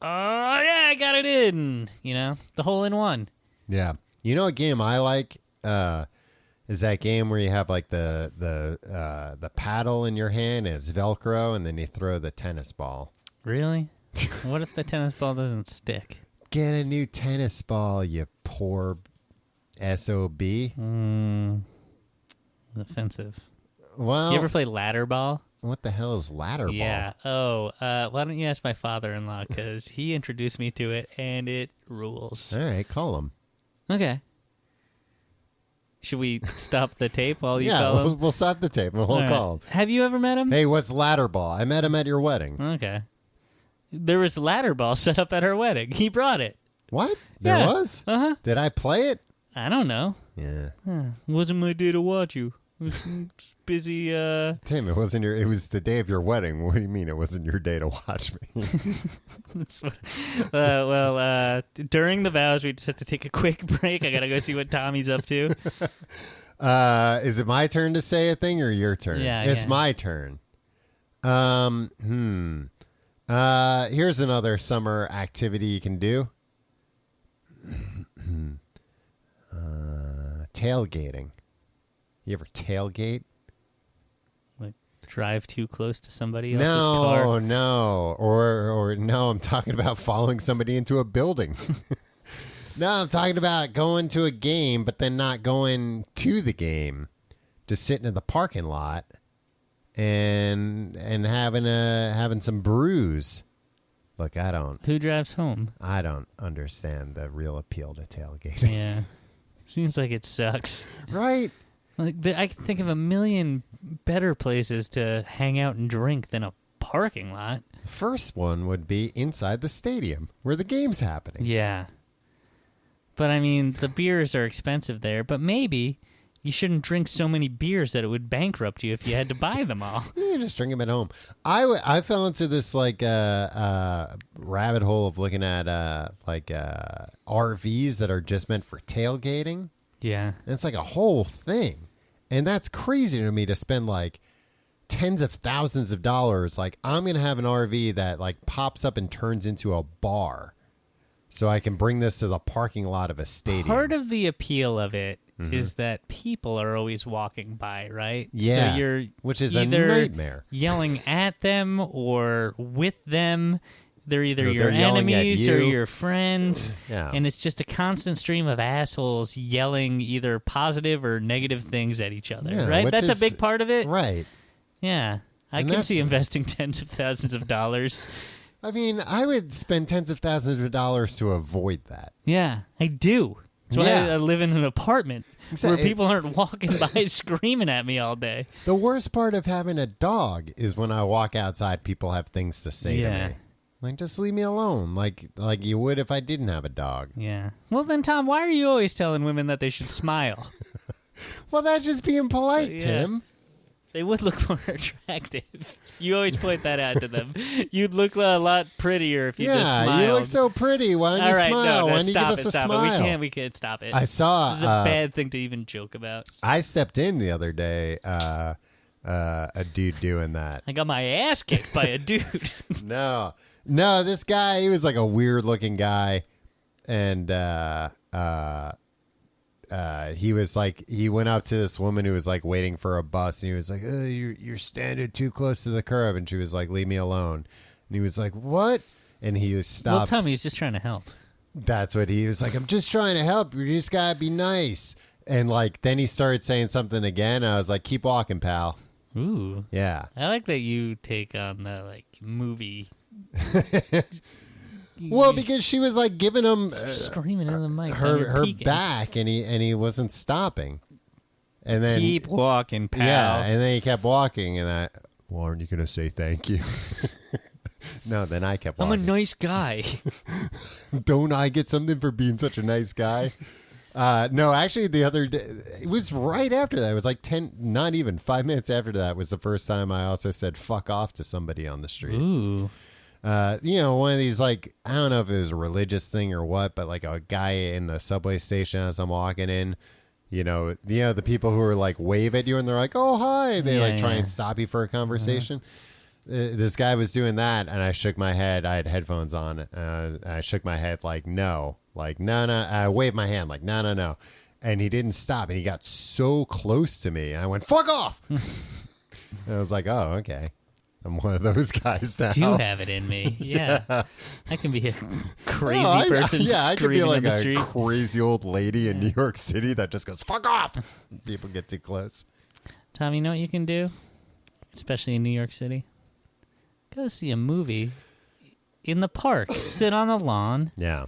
yeah, I got it in." The hole in one. Yeah, a game I like is that game where you have the paddle in your hand and it's Velcro, and then you throw the tennis ball. Really? What if the tennis ball doesn't stick? Get a new tennis ball, you poor SOB. Offensive. Well, You ever play ladder ball? what the hell is ladder ball? Yeah. Oh, why don't you ask my father-in-law, because he introduced me to it, and it rules. All right, call him. Okay. Should we stop the tape while you Yeah, call him? we'll stop the tape and we'll All right. call him. Have you ever met him? Hey, what's ladder ball? I met him at your wedding. Okay. There was ladder ball set up at our wedding. He brought it. What? There Yeah. was? Uh-huh. Did I play it? I don't know. Yeah. Wasn't my day to watch you. I was busy, Tim, it wasn't your. It was the day of your wedding. What do you mean it wasn't your day to watch me? That's what, during the vows, we just have to take a quick break. I gotta go see what Tommy's up to. Is it my turn to say a thing or your turn? Yeah, it's yeah. my turn. Here's another summer activity you can do. Tailgating. You ever tailgate? Like, drive too close to somebody else's car. No. Or no, I'm talking about following somebody into a building. No, I'm talking about going to a game, but then not going to the game. Just sitting in the parking lot and having some brews. Look, Who drives home? I don't understand the real appeal to tailgating. Yeah. Seems like it sucks. Right? Like I can think of a million better places to hang out and drink than a parking lot. First one would be inside the stadium where the game's happening. Yeah. But I mean, the beers are expensive there, but maybe you shouldn't drink so many beers that it would bankrupt you if you had to buy them all. You just drink them at home. I fell into this rabbit hole of looking at RVs that are just meant for tailgating. Yeah. And it's like a whole thing. And that's crazy to me to spend like tens of thousands of dollars. Like, I'm going to have an RV that like pops up and turns into a bar so I can bring this to the parking lot of a stadium. Part of the appeal of it is that people are always walking by, right? Yeah. So you're which is a either nightmare. yelling at them or with them. They're either No, your they're yelling at enemies or you. your friends. Yeah. And it's just a constant stream of assholes yelling either positive or negative things at each other, Yeah, right? which That's is- a big part of it. Right. Yeah. I And can see that's- investing tens of thousands of dollars. I mean, I would spend tens of thousands of dollars to avoid that. Yeah, I do. That's why Yeah. I live in an apartment where Exactly. people aren't walking by screaming at me all day. The worst part of having a dog is when I walk outside, people have things to say Yeah. to me. Like, just leave me alone, like you would if I didn't have a dog. Yeah. Well, then, Tom, why are you always telling women that they should smile? Well, that's just being polite, Yeah. Tim. They would look more attractive. You always point that out to them. You'd look a lot prettier if you just Yeah, smiled. you look so pretty. Why don't All you right, smile? no, Why don't you stop give it, us a stop smile? it. We can't stop it. I saw. This is a bad thing to even joke about. I stepped in the other day. A dude doing that. I got my ass kicked by a dude. No, this guy, he was like a weird looking guy. And he was like, he went up to this woman who was like waiting for a bus, and he was like, oh, you're standing too close to the curb. And she was like, leave me alone. And he was like, what? And he stopped. Well, Tommy was just trying to help. That's what he was like. I'm just trying to help. You just gotta be nice. And like, then he started saying something again. I was like, keep walking, pal. Ooh. Yeah. I like that you take on the like movie. Well, because she was like giving him Screaming in the mic. her back, and he wasn't stopping. And then Keep walking, pal. yeah, and then he kept walking, and well, aren't you gonna say thank you? No, then I kept I'm walking. a nice guy. Don't I get something for being such a nice guy? No, actually, the other day, it was right after that. It was like not even 5 minutes after that was the first time I also said fuck off to somebody on the street. Ooh. One of these, like, I don't know if it was a religious thing or what, but like a guy in the subway station as I'm walking in, the people who are like wave at you and they're like, oh, hi. They try and stop you for a conversation. This guy was doing that, and I shook my head. I had headphones on. I shook my head like, no. Like, no. I waved my hand like, no. And he didn't stop, and he got so close to me. I went, fuck off. And I was like, oh, okay. I'm one of those guys now. Do have it in me. Yeah. I can be a crazy Oh, person I could be screaming like in the a street. crazy old lady in New York City that just goes, fuck off. People get too close. Tom, you know what you can do? Especially in New York City? Go see a movie in the park. Sit on the lawn. Yeah.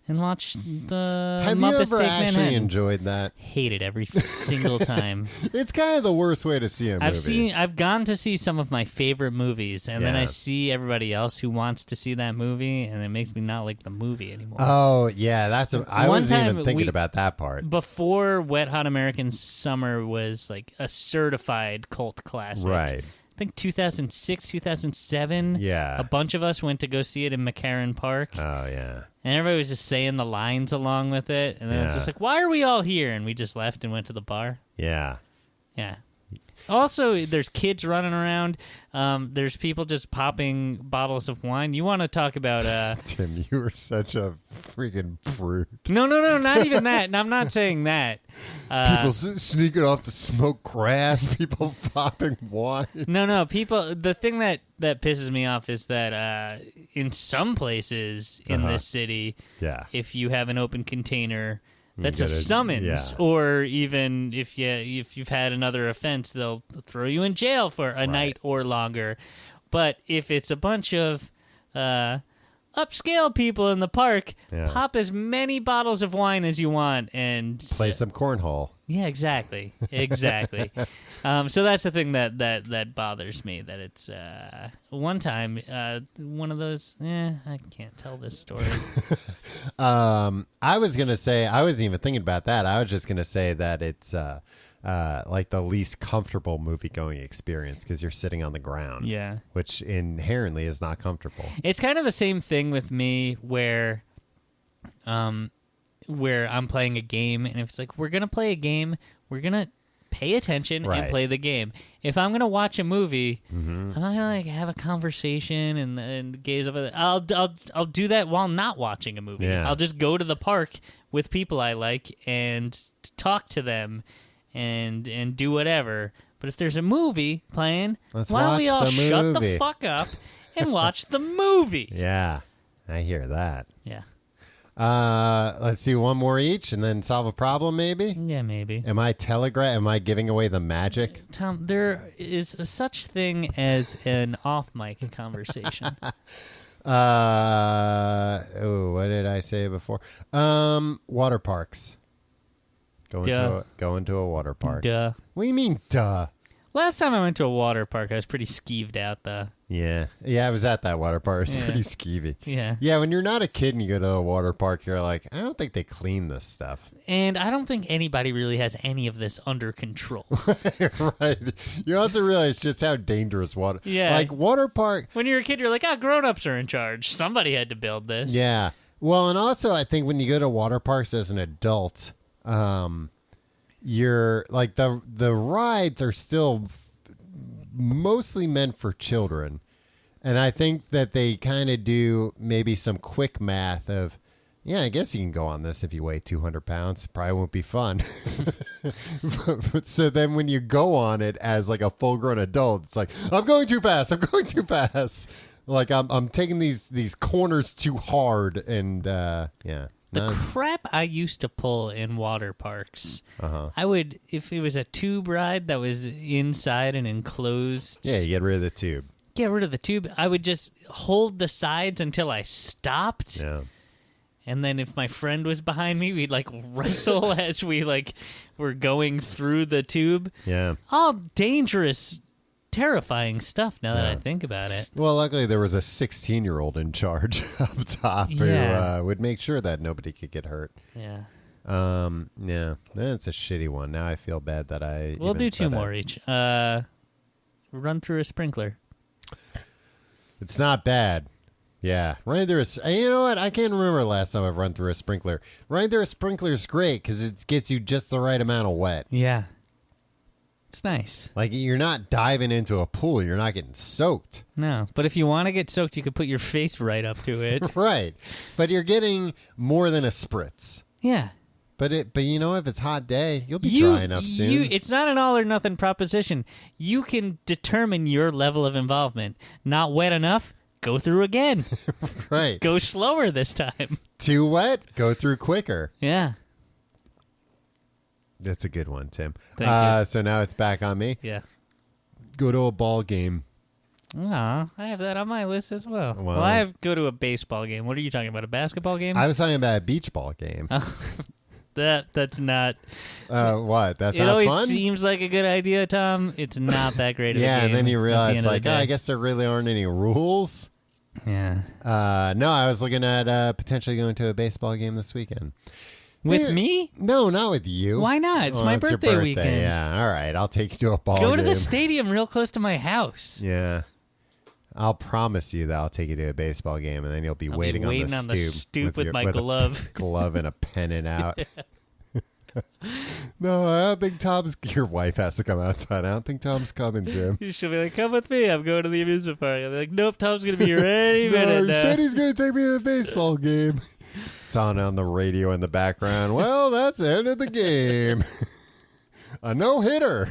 And watch the Have Muppets you ever Take actually Manhattan. enjoyed that? Hate it every single time. It's kind of the worst way to see a movie. I've gone to see some of my favorite movies, and then Yeah. I see everybody else who wants to see that movie, and it makes me not like the movie anymore. Oh, yeah. I One wasn't time even thinking about that part. Before Wet Hot American Summer was like a certified cult classic. Right. I think 2006, 2007. Yeah. A bunch of us went to go see it in McCarran Park. Oh, yeah. And everybody was just saying the lines along with it. And then it's just like, why are we all here? And we just left and went to the bar. Yeah. Yeah. Also, there's kids running around. There's people just popping bottles of wine. You want to talk about... Tim, you were such a freaking prude. No, not even that. I'm not saying that. People sneaking off to smoke grass. People popping wine. No. People... The thing that pisses me off is that in some places in this city, Yeah. if you have an open container... That's You a gotta- summons, yeah. or even if you've had another offense, they'll throw you in jail for a night or longer. But if it's a bunch of upscale people in the park, pop as many bottles of wine as you want and Play some cornhole. Yeah, exactly. So that's the thing that bothers me. That it's one time one of those. I can't tell this story. I was gonna say I wasn't even thinking about that. I was just gonna say that it's like the least comfortable movie going experience because you're sitting on the ground. Yeah, which inherently is not comfortable. It's kind of the same thing with me where I'm playing a game, and if it's like we're gonna play a game, we're gonna pay attention and play the game. If I'm gonna watch a movie, I'm not gonna like have a conversation and gaze over the, I'll do that while not watching a movie. Yeah. I'll just go to the park with people I like and talk to them and do whatever. But if there's a movie playing, why don't we all shut the fuck up and watch the movie? Yeah, I hear that. Yeah. Let's do one more each and then solve a problem, maybe? Yeah, maybe. Am I giving away the magic? Tom, there is a such thing as an off-mic conversation. What did I say before? Water parks. Go into a water park. Duh. What do you mean, duh? Last time I went to a water park, I was pretty skeeved out, though. Yeah, I was at that water park. It's pretty skeevy. Yeah. When you're not a kid and you go to a water park, you're like, I don't think they clean this stuff. And I don't think anybody really has any of this under control. Right. You also realize just how dangerous water. Yeah. Like water park. When you're a kid, you're like, grown-ups are in charge. Somebody had to build this. Yeah. Well, and also I think when you go to water parks as an adult, you're like the rides are still mostly meant for children. And I think that they kind of do maybe some quick math of, I guess you can go on this if you weigh 200 pounds. Probably won't be fun. So then when you go on it as like a full grown adult, it's like, I'm going too fast. Like I'm taking these corners too hard. And The crap I used to pull in water parks, I would, if it was a tube ride that was inside an enclosed... Yeah, you get rid of the tube. Get rid of the tube. I would just hold the sides until I stopped. Yeah. And then if my friend was behind me, we'd like wrestle as we like were going through the tube. Yeah. All dangerous, terrifying stuff now that I think about it. Well, luckily there was a 16-year-old in charge up top who would make sure that nobody could get hurt. Yeah. That's a shitty one. Now I feel bad that We'll do two more each. Run through a sprinkler. It's not bad. Yeah, running through you know what? I can't remember the last time I've run through a sprinkler. Running through a sprinkler is great because it gets you just the right amount of wet. Yeah. It's nice. Like, you're not diving into a pool. You're not getting soaked. No, but if you want to get soaked, you could put your face right up to it. Right. But you're getting more than a spritz. Yeah. But you know, if it's a hot day, you'll be dry enough soon. It's not an all or nothing proposition. You can determine your level of involvement. Not wet enough? Go through again. Right. Go slower this time. Too wet? Go through quicker. Yeah. That's a good one, Tim. Thank you. So now it's back on me. Yeah. Go to a ball game. Aw, I have that on my list as well. Well, I have go to a baseball game. What are you talking about? A basketball game? I was talking about a beach ball game. That's not. What? That's It not always fun? seems like a good idea, Tom. It's not that great of a game. Yeah, and then you at the realize, end of like, the oh, day. I guess there really aren't any rules. Yeah. No, I was looking at potentially going to a baseball game this weekend. With Maybe- me? No, not with you. Why not? It's Oh, my your birthday weekend. Yeah, all right. I'll take you to a ball Go game. to the stadium real close to my house. Yeah. I'll promise you that I'll take you to a baseball game, and then you'll be I'll waiting, be waiting on the stoop with my glove. a glove and a pennant out. No, I don't think Tom's. Your wife has to come outside. I don't think Tom's coming, Jim. She'll be like, "Come with me. I'm going to the amusement park." I'll be like, "Nope, Tom's gonna be here any No, minute he now." said he's going to take me to a baseball game. It's on the radio in the background. Well, that's the end of the game. A no-hitter.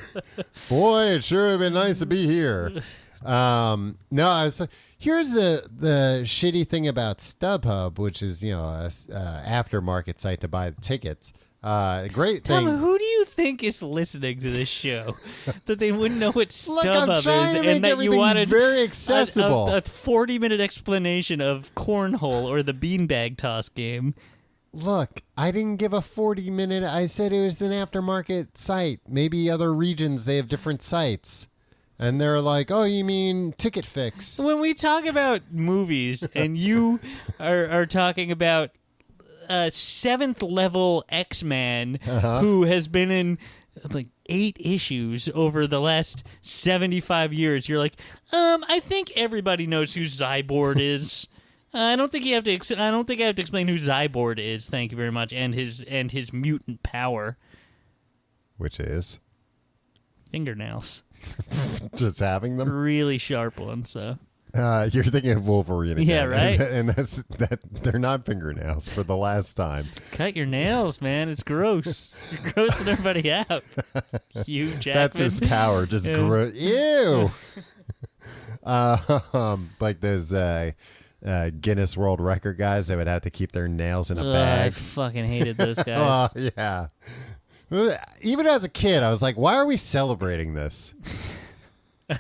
Boy, it sure would have been nice to be here. No, I was. Here's the shitty thing about StubHub, which is a aftermarket site to buy the tickets. Great thing. Tom, who do you think is listening to this show that they wouldn't know what Look, I'm StubHub trying is, to make and that you everything wanted very accessible. a 40-minute explanation of cornhole or the beanbag toss game? Look, I didn't give a 40-minute. I said it was an aftermarket site. Maybe other regions, they have different sites. And they're like, oh, you mean Ticket Fix? When we talk about movies and you are talking about a 7th level X-Man who has been in like 8 issues over the last 75 years, you're like, I think everybody knows who Zyborg is. I don't think I have to explain who Zyborg is. Thank you very much, and his mutant power, Which is fingernails, just having them. really sharp ones. So You're thinking of Wolverine again. Yeah, right? And that's that. They're not fingernails for the last time. cut your nails, man. It's gross. You're grossing everybody out. Hugh Jackman. That's his power. Just Yeah. Ew. Like those Guinness World Record guys that would have to keep their nails in a I bag. fucking hated those Oh, guys. yeah. Even as a kid, I was like, why are we celebrating this?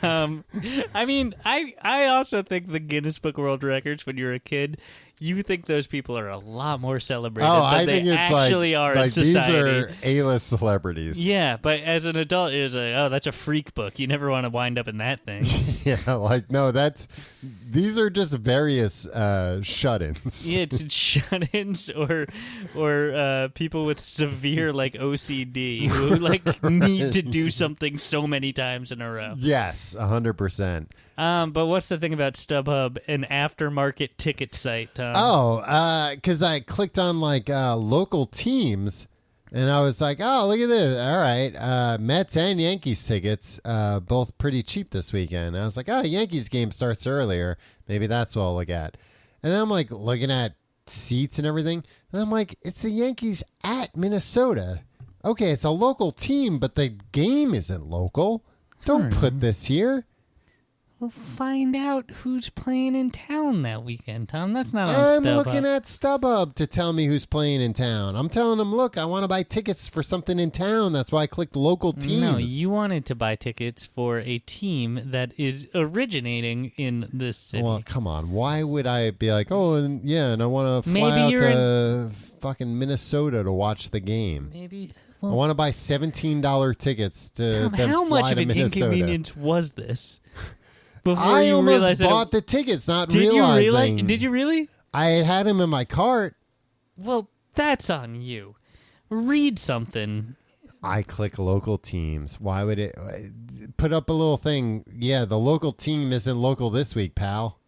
I mean, I also think the Guinness Book of World Records, when you're a kid, you think those people are a lot more celebrated Oh, than I they think it's actually are in society. These are A-list celebrities. Yeah, but as an adult, it's like, oh, that's a freak book. You never want to wind up in that thing. Yeah, like, no, these are just various shut-ins. Yeah, it's shut-ins or people with severe like OCD who like need to do something so many times in a row. Yes, 100%. But what's the thing about StubHub, an aftermarket ticket site, Tom? Oh, because I clicked on like local teams, and I was like, oh, look at this. All right, Mets and Yankees tickets, both pretty cheap this weekend. I was like, oh, Yankees game starts earlier. Maybe that's what I'll look at. And then I'm like looking at seats and everything, and I'm like, it's the Yankees at Minnesota. Okay, it's a local team, but the game isn't local. Don't put this here. We'll find out who's playing in town that weekend, Tom. That's not on I'm StubHub. looking at StubHub to tell me who's playing in town. I'm telling them, look, I want to buy tickets for something in town. That's why I clicked local teams. No, you wanted to buy tickets for a team that is originating in this city. Well, come on. Why would I be like, oh, and I want to fly Maybe out you're to fucking Minnesota to watch the game? Maybe. I Well, want to buy $17 tickets to Tom, then how fly much to of an Minnesota. inconvenience was this? Before I you almost realized that bought the tickets, not Did you realizing. realize? Did you really? I had them in my cart. Well, that's on you. Read something. I click local teams. Why would it put up a little thing? Yeah, the local team isn't local this week, pal.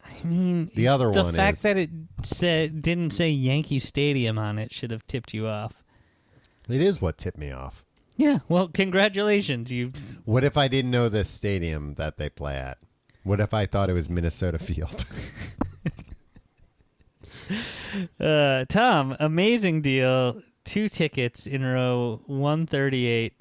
I mean, The other the one fact is. that it didn't say Yankee Stadium on it should have tipped you off. It is what tipped me off. Yeah, well, congratulations. What if I didn't know the stadium that they play at? What if I thought it was Minnesota Field? Tom, amazing deal. 2 tickets in row 138,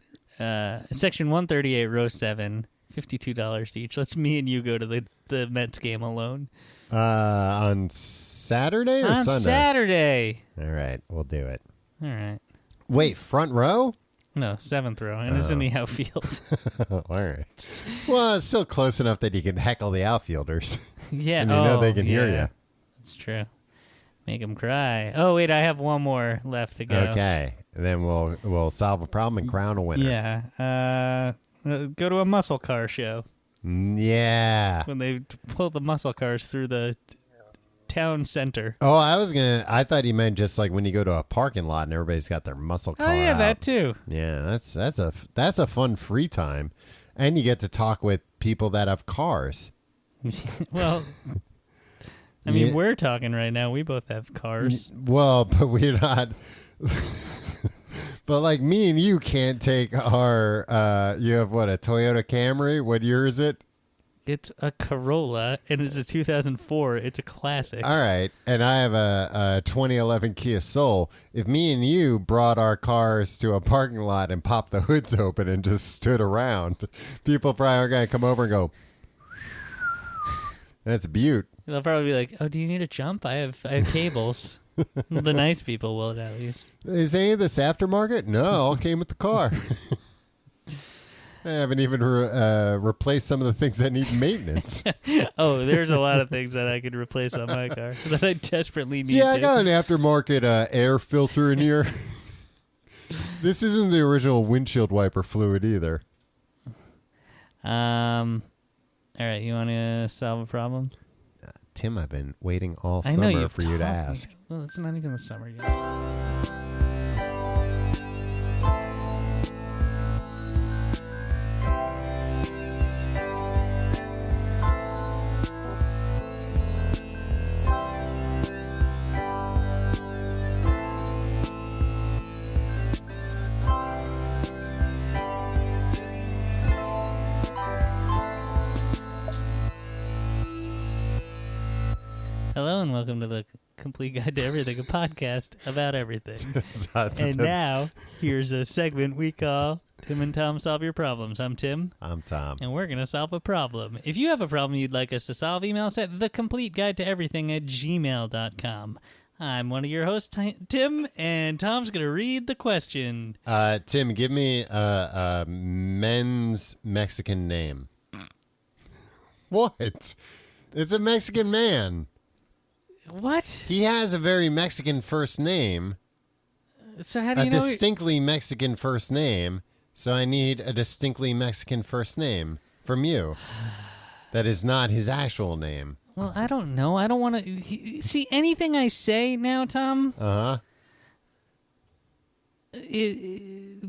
section 138, row 7, $52 each. Let's me and you go to the Mets game alone. On Saturday or On Sunday? Saturday. All right, we'll do it. All right. Wait, front row? No, 7th row, and it's in the outfield. All right. Well, it's still close enough that you can heckle the outfielders. Yeah, and you know they can hear you. That's true. Make them cry. Oh wait, I have one more left to go. Okay, and then we'll solve a problem and crown a winner. Yeah. Go to a muscle car show. Yeah. When they pull the muscle cars through the town center. Oh, I thought you meant just like when you go to a parking lot and everybody's got their muscle car. Oh yeah, out. that too. Yeah, that's a fun free time, and you get to talk with people that have cars. Well, I mean, we're talking right now. We both have cars. Well, but we're not. But like me and you can't take our. You have what, a Toyota Camry? What year is it? It's a Corolla, and it's a 2004. It's a classic. All right, and I have a 2011 Kia Soul. If me and you brought our cars to a parking lot and popped the hoods open and just stood around, people probably are going to come over and go, "That's a beaut." They'll probably be like, "Oh, do you need a jump? I have cables." The nice people will, at least. Is any of this aftermarket? No, all came with the car. I haven't even replaced some of the things that need maintenance. Oh, there's a lot of things that I could replace on my car that I desperately need. Yeah, I got an aftermarket air filter in here. This isn't the original windshield wiper fluid either. All right, you want to solve a problem? Tim, I've been waiting all I know summer for you to ask. Well, it's not even the summer yet. Hello and welcome to the Complete Guide to Everything, a podcast about everything. And now, here's a segment we call Tim and Tom Solve Your Problems. I'm Tim. I'm Tom. And we're going to solve a problem. If you have a problem you'd like us to solve, email us at thecompleteguidetoeverything@gmail.com. I'm one of your hosts, Tim, and Tom's going to read the question. Tim, give me a men's Mexican name. What? It's a Mexican man. What? He has a very Mexican first name. So how do you know? A distinctly Mexican first name. So I need a distinctly Mexican first name from you. That is not his actual name. Well, I don't know. I don't want to see anything I say now, Tom.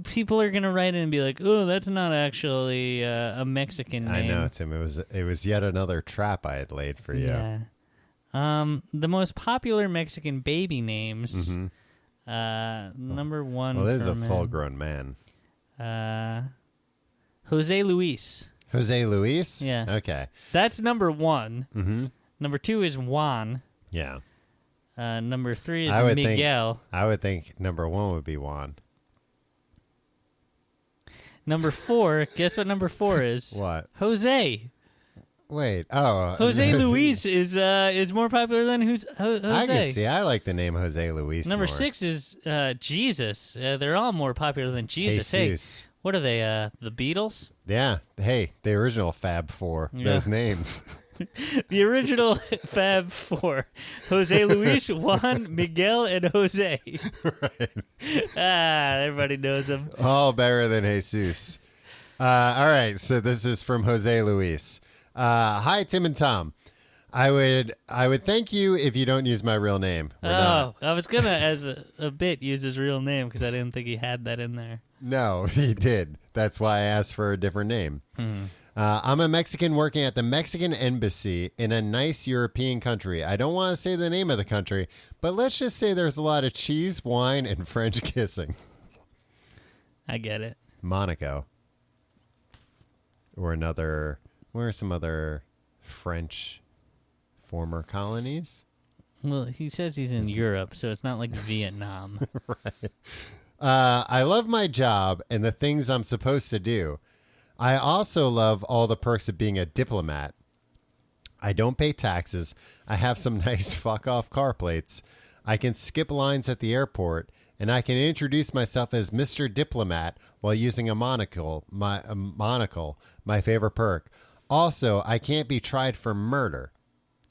People are gonna write in and be like, "Oh, that's not actually a Mexican name." I know, Tim. It was yet another trap I had laid for you. Yeah. The most popular Mexican baby names. Mm-hmm. Number one. Well, this is a full-grown man. Jose Luis. Jose Luis? Yeah. Okay. That's number one. Mm-hmm. Number two is Juan. Yeah. Number three is Miguel. I would think number one would be Juan. Number four, guess what number four is? What? Jose. Wait. Oh. Jose Luis is more popular than Jose. I can see. I like the name Jose Luis Number more. 6 is Jesus. They're all more popular than Jesus. Jesus. Hey, what are they? The Beatles? Yeah. Hey, the original Fab Four. Yeah. Those names. The original Fab Four: Jose Luis, Juan, Miguel, and Jose. Right. Everybody knows them. All better than Jesus. All right. So this is from Jose Luis. Hi, Tim and Tom. I would thank you if you don't use my real name. I was gonna, as a bit, use his real name because I didn't think he had that in there. No, he did. That's why I asked for a different name. I'm a Mexican working at the Mexican embassy in a nice European country. I don't want to say the name of the country, but let's just say there's a lot of cheese, wine, and French kissing. I get it. Monaco. Or where are some other French former colonies? Well, he says he's in Europe, so it's not like Vietnam. Right. I love my job and the things I'm supposed to do. I also love all the perks of being a diplomat. I don't pay taxes. I have some nice fuck off car plates. I can skip lines at the airport, and I can introduce myself as Mr. Diplomat while using a monocle, my favorite perk. Also, I can't be tried for murder.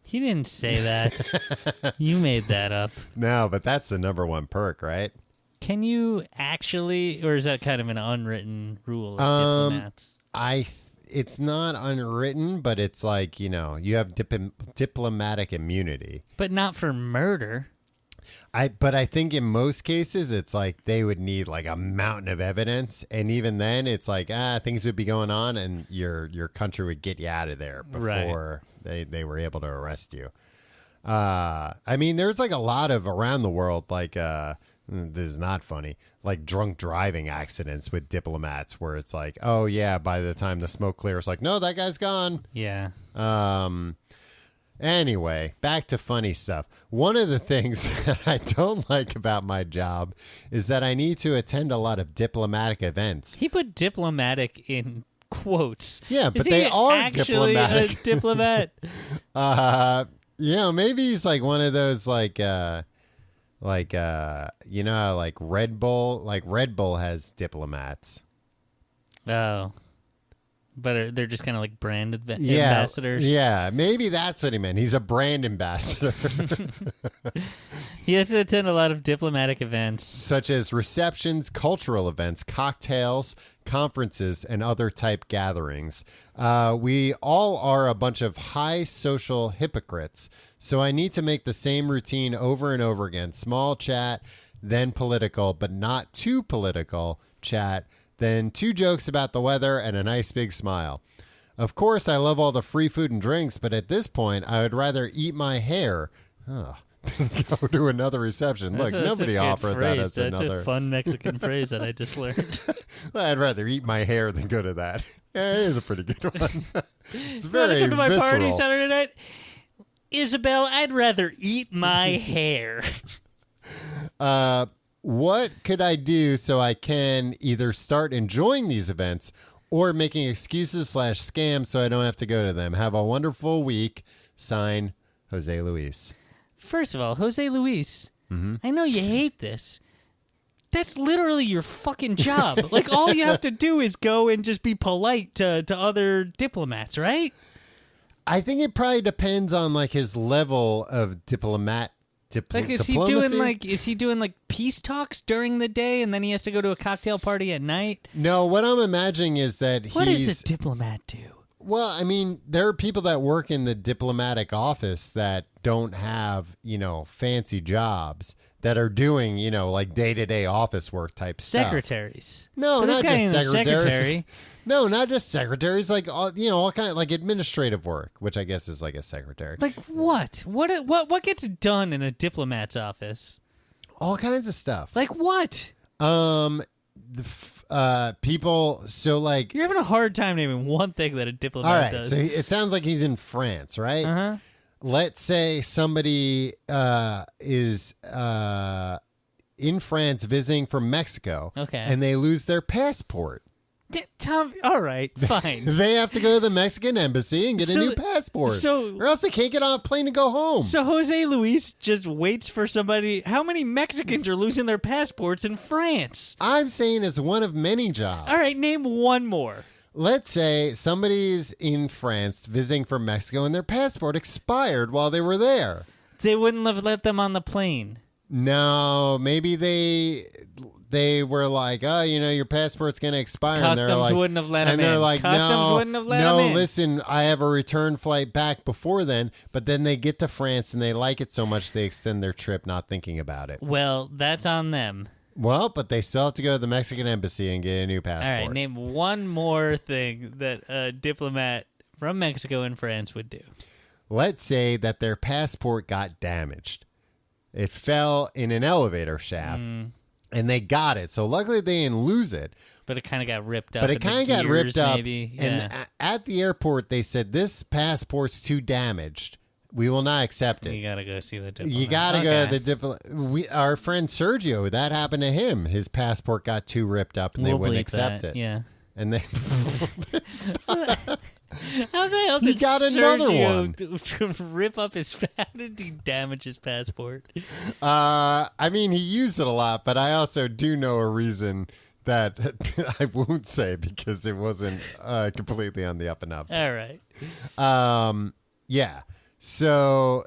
He didn't say that. You made that up. No, but that's the number one perk, right? Can you actually, or is that kind of an unwritten rule of diplomats? It's not unwritten, but it's like, you know, you have diplomatic immunity. But not for murder. But I think in most cases, it's like they would need like a mountain of evidence. And even then, it's like, things would be going on and your country would get you out of there before they were able to arrest you. I mean, there's like a lot of around the world, like, this is not funny, like drunk driving accidents with diplomats where it's like, oh, yeah, by the time the smoke clears, like, no, that guy's gone. Yeah. Anyway, back to funny stuff. One of the things that I don't like about my job is that I need to attend a lot of diplomatic events. He put diplomatic in quotes. Yeah, but is they he are actually diplomatic. A diplomat? Yeah, maybe he's like one of those like you know, how, like Red Bull has diplomats. Oh. But they're just kind of like brand ambassadors. Yeah, maybe that's what he meant. He's a brand ambassador. He has to attend a lot of diplomatic events. Such as receptions, cultural events, cocktails, conferences, and other type gatherings. We all are a bunch of high social hypocrites, so I need to make the same routine over and over again. Small chat, then political, but not too political chat. Then 2 jokes about the weather and a nice big smile. Of course, I love all the free food and drinks, but at this point, I would rather eat my hair. Go to another reception. Look, nobody offered that as That's another. a fun Mexican phrase that I just learned. I'd rather eat my hair than go to that. Yeah, it is a pretty good one. It's very come to my visceral. party Saturday night? Isabel, I'd rather eat my hair. What could I do so I can either start enjoying these events or making excuses / scams so I don't have to go to them? Have a wonderful week. Sign, Jose Luis. First of all, Jose Luis, I know you hate this. That's literally your fucking job. Like, all you have to do is go and just be polite to other diplomats, right? I think it probably depends on like his level of diplomacy. Is he doing like peace talks during the day and then he has to go to a cocktail party at night? No, what I'm imagining is that What does a diplomat do? Well, I mean, there are people that work in the diplomatic office that don't have, you know, fancy jobs that are doing, you know, like day-to-day office work type stuff. Secretaries. No, But not just secretaries. secretary. No, not just secretaries. Like all, you know, all kind of like administrative work, which I guess is like a secretary. Like what? What gets done in a diplomat's office? All kinds of stuff. Like what? People. So like, You're having a hard time naming one thing that a diplomat all right. does. So it sounds like he's in France, right? Uh-huh. Let's say somebody is in France visiting from Mexico. Okay. And they lose their passport. Tom, all right, fine. They have to go to the Mexican embassy and get a new passport. Or else they can't get on a plane to go home. So Jose Luis just waits for somebody. How many Mexicans are losing their passports in France? I'm saying it's one of many jobs. All right, name one more. Let's say somebody's in France visiting from Mexico and their passport expired while they were there. They wouldn't have let them on the plane. No, maybe they were like, oh, you know, your passport's going to expire. Customs wouldn't have let them in. And they're like, Customs wouldn't have let them in. Listen, I have a return flight back before then. But then they get to France and they like it so much they extend their trip not thinking about it. Well, that's on them. Well, but they still have to go to the Mexican embassy and get a new passport. All right, name one more thing that a diplomat from Mexico and France would do. Let's say that their passport got damaged. It fell in an elevator shaft. And they got it. So luckily they didn't lose it. But it kind of got ripped up. But it kind of got ripped up. Maybe. Yeah. And at the airport, they said, this passport's too damaged. We will not accept it. You got to go see the diplomat. You got to go to the diplomat. Our friend Sergio, that happened to him. His passport got too ripped up and they wouldn't accept it. Yeah. And they... How the hell He did got another Sergio one. rip up his how did he damage his passport? I mean, he used it a lot, but I also do know a reason that I won't say because it wasn't completely on the up and up. All right. Yeah. So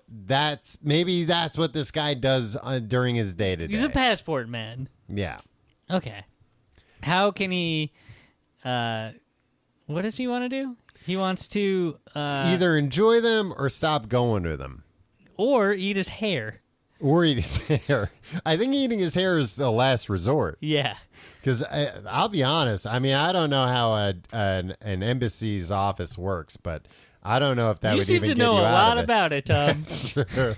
maybe that's what this guy does during his day to day. He's a passport man. Yeah. Okay. How can he what does he want to do? He wants to Either enjoy them or stop going to them. or eat his hair. Or eat his hair. I think eating his hair is the last resort. Yeah. Because I'll be honest. I mean, I don't know how an embassy's office works, but I don't know if that would even get you out of it. You seem to know a lot about it, Tom. Sure.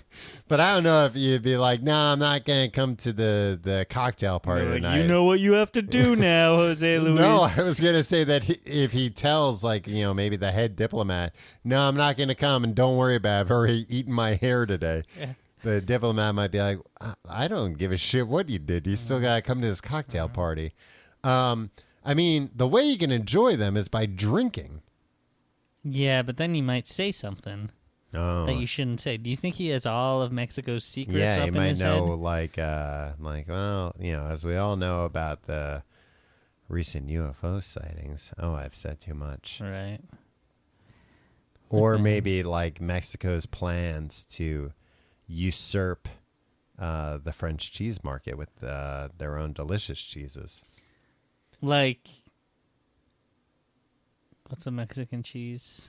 But I don't know if you'd be like, no, I'm not going to come to the cocktail party tonight. You know what you have to do now, Jose Luis. No, I was going to say that if he tells, like, maybe the head diplomat, no, I'm not going to come and don't worry about it. I've already eaten my hair today. Yeah. The diplomat might be like, I don't give a shit what you did. You still got to come to this cocktail party. I mean, the way you can enjoy them is by drinking. Yeah, but then you might say something that you shouldn't say. Do you think he has all of Mexico's secrets up in his head? Yeah, he might know, like, well, as we all know about the recent UFO sightings. Oh, I've said too much. Right. Or maybe, like, Mexico's plans to usurp the French cheese market with their own delicious cheeses. Like... What's a Mexican cheese?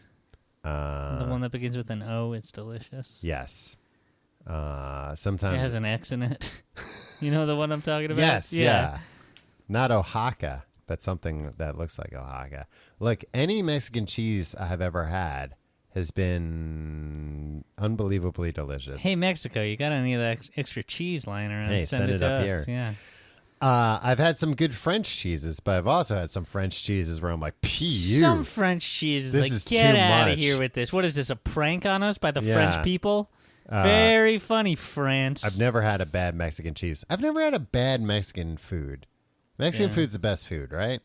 The one that begins with an O. It's delicious. Yes. Sometimes it has an X in it. You know the one I'm talking about? Yes. Yeah. Not Oaxaca, but something that looks like Oaxaca. Look, any Mexican cheese I have ever had has been unbelievably delicious. Hey, Mexico, you got any of that extra cheese lying around? Hey, send it up us. here. Yeah. I've had some good French cheeses, but I've also had some French cheeses where I'm like, you. Some French cheeses, this like, is get too out much. of here with this. What is this, a prank on us by the Yeah. French people? Very funny, France. I've never had a bad Mexican cheese. I've never had a bad Mexican food. Mexican food's the best food, right?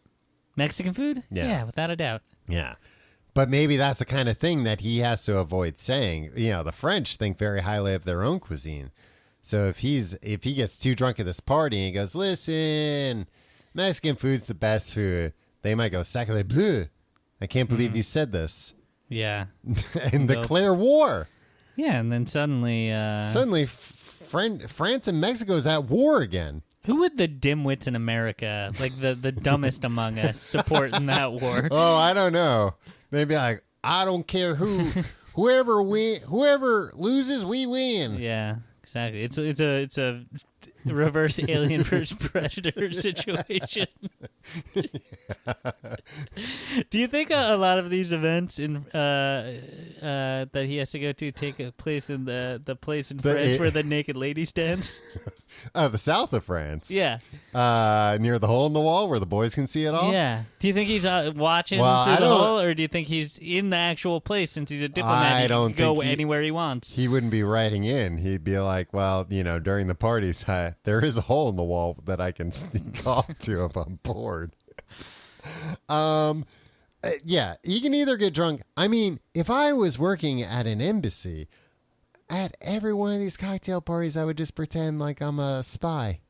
Mexican food? Yeah, without a doubt. Yeah. But maybe that's the kind of thing that he has to avoid saying. The French think very highly of their own cuisine. So if he gets too drunk at this party and he goes, listen, Mexican food's the best food, they might go, sacre bleu. I can't believe you said this. Yeah. And declare war. Yeah, and then suddenly... France and Mexico is at war again. Who would the dimwits in America, like the dumbest among us, support in that war? Oh, I don't know. They'd be like, I don't care who, whoever loses, we win. Yeah, exactly. It's a reverse Alien vs. Predator situation. Do you think a lot of these events in that he has to go to take place in the place in France where the naked ladies dance? The south of France. Yeah. Near the hole in the wall where the boys can see it all? Yeah. Do you think he's watching through the hole, or do you think he's in the actual place since he's a diplomat? He can go anywhere he wants. He wouldn't be writing in. He'd be like, well, during the parties, there is a hole in the wall that I can sneak off to if I'm bored. Yeah, he can either get drunk. I mean, if I was working at an embassy, at every one of these cocktail parties, I would just pretend like I'm a spy.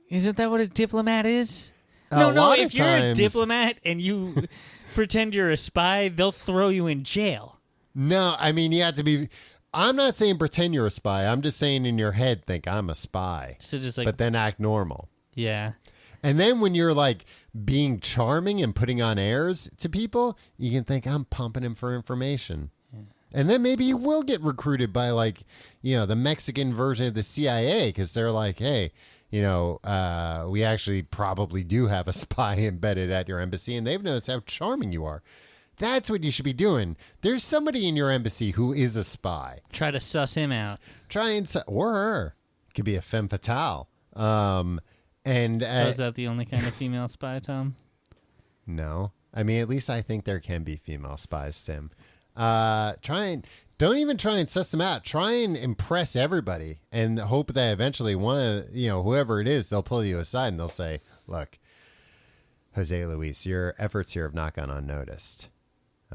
Isn't that what a diplomat is? No, if you're a diplomat and you pretend you're a spy, they'll throw you in jail. No, I mean, you have to be... I'm not saying pretend you're a spy. I'm just saying in your head, think I'm a spy. So just like... But then act normal. Yeah. And then when you're like being charming and putting on airs to people, you can think I'm pumping him for information. Yeah. And then maybe you will get recruited by the Mexican version of the CIA because they're like, hey, we actually probably do have a spy embedded at your embassy and they've noticed how charming you are. That's what you should be doing. There's somebody in your embassy who is a spy. Try to suss him out. Or her. It could be a femme fatale. Is that the only kind of female spy, Tom? No. I mean, at least I think there can be female spies, Tim. Don't even try and suss them out. Try and impress everybody and hope that eventually whoever it is, they'll pull you aside and they'll say, look, Jose Luis, your efforts here have not gone unnoticed.